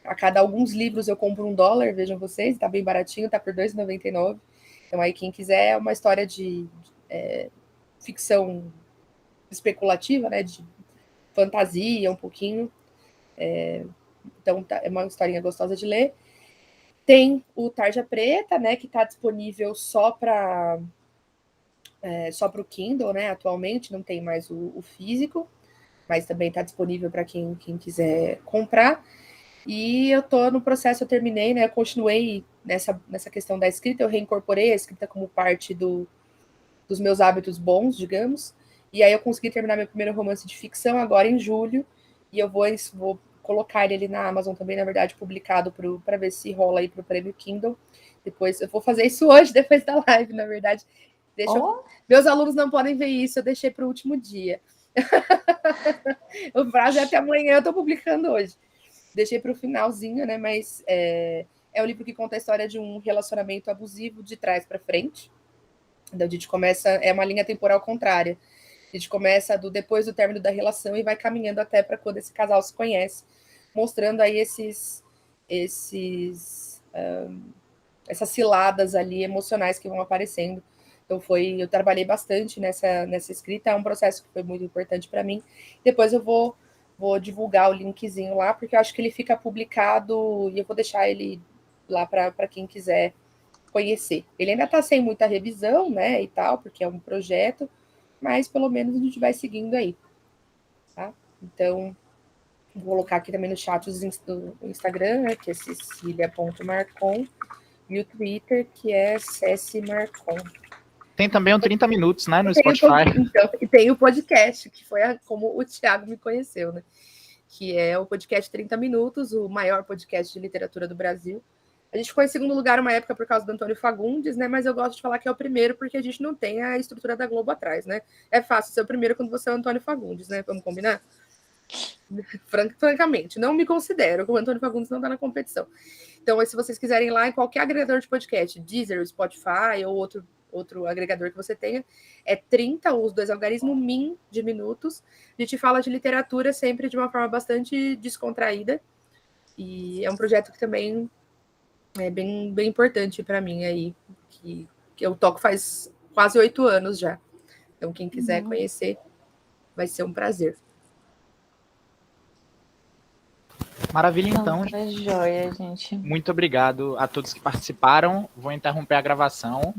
a cada alguns livros, eu compro $1, vejam vocês, tá bem baratinho, tá por R$ 2,99. Então, aí, quem quiser, é uma história de ficção especulativa, né, de fantasia um pouquinho. Então, é uma historinha gostosa de ler. Tem o Tarja Preta, né, que está disponível só para o Kindle, né, atualmente, não tem mais o físico, mas também está disponível para quem quiser comprar. E eu estou no processo, eu terminei, né, eu continuei nessa questão da escrita, eu reincorporei a escrita como parte dos meus hábitos bons, digamos, e aí eu consegui terminar meu primeiro romance de ficção agora em julho, e eu vou colocar ele ali na Amazon também, na verdade, publicado para ver se rola aí para o prêmio Kindle. Depois, eu vou fazer isso hoje, depois da live, na verdade. Meus alunos não podem ver isso, eu deixei para o último dia. O prazo é até amanhã, eu estou publicando hoje. Deixei para o finalzinho, né? Mas é um livro que conta a história de um relacionamento abusivo de trás para frente. Então, a gente começa, é uma linha temporal contrária. A gente começa depois do término da relação e vai caminhando até para quando esse casal se conhece, mostrando aí essas ciladas ali emocionais que vão aparecendo. Então eu trabalhei bastante nessa escrita, é um processo que foi muito importante para mim. Depois eu vou divulgar o linkzinho lá, porque eu acho que ele fica publicado e eu vou deixar ele lá para quem quiser conhecer. Ele ainda está sem muita revisão, né, e tal, porque é um projeto, mas pelo menos a gente vai seguindo aí, tá? Então, vou colocar aqui também no chat do Instagram, né, que é Cecilia.marcon, e o Twitter, que é cecimarcon. Tem também o 30 Minutos, né, no Spotify. Então, e tem o podcast, que foi como o Thiago me conheceu, né? Que é o podcast 30 Minutos, o maior podcast de literatura do Brasil. A gente ficou em segundo lugar uma época por causa do Antônio Fagundes, né? Mas eu gosto de falar que é o primeiro porque a gente não tem a estrutura da Globo atrás, né? É fácil ser o primeiro quando você é o Antônio Fagundes, né? Vamos combinar? Francamente, não me considero, o Antônio Fagundes não está na competição. Então, se vocês quiserem ir lá em qualquer agregador de podcast, Deezer, Spotify ou outro agregador que você tenha, é 30, os dois algarismos, min de minutos. A gente fala de literatura sempre de uma forma bastante descontraída, e é um projeto que também é bem importante para mim aí, que eu toco faz quase 8 anos já. Então, quem quiser conhecer, vai ser um prazer. Maravilha, então. É joia, gente. Muito obrigado a todos que participaram. Vou interromper a gravação.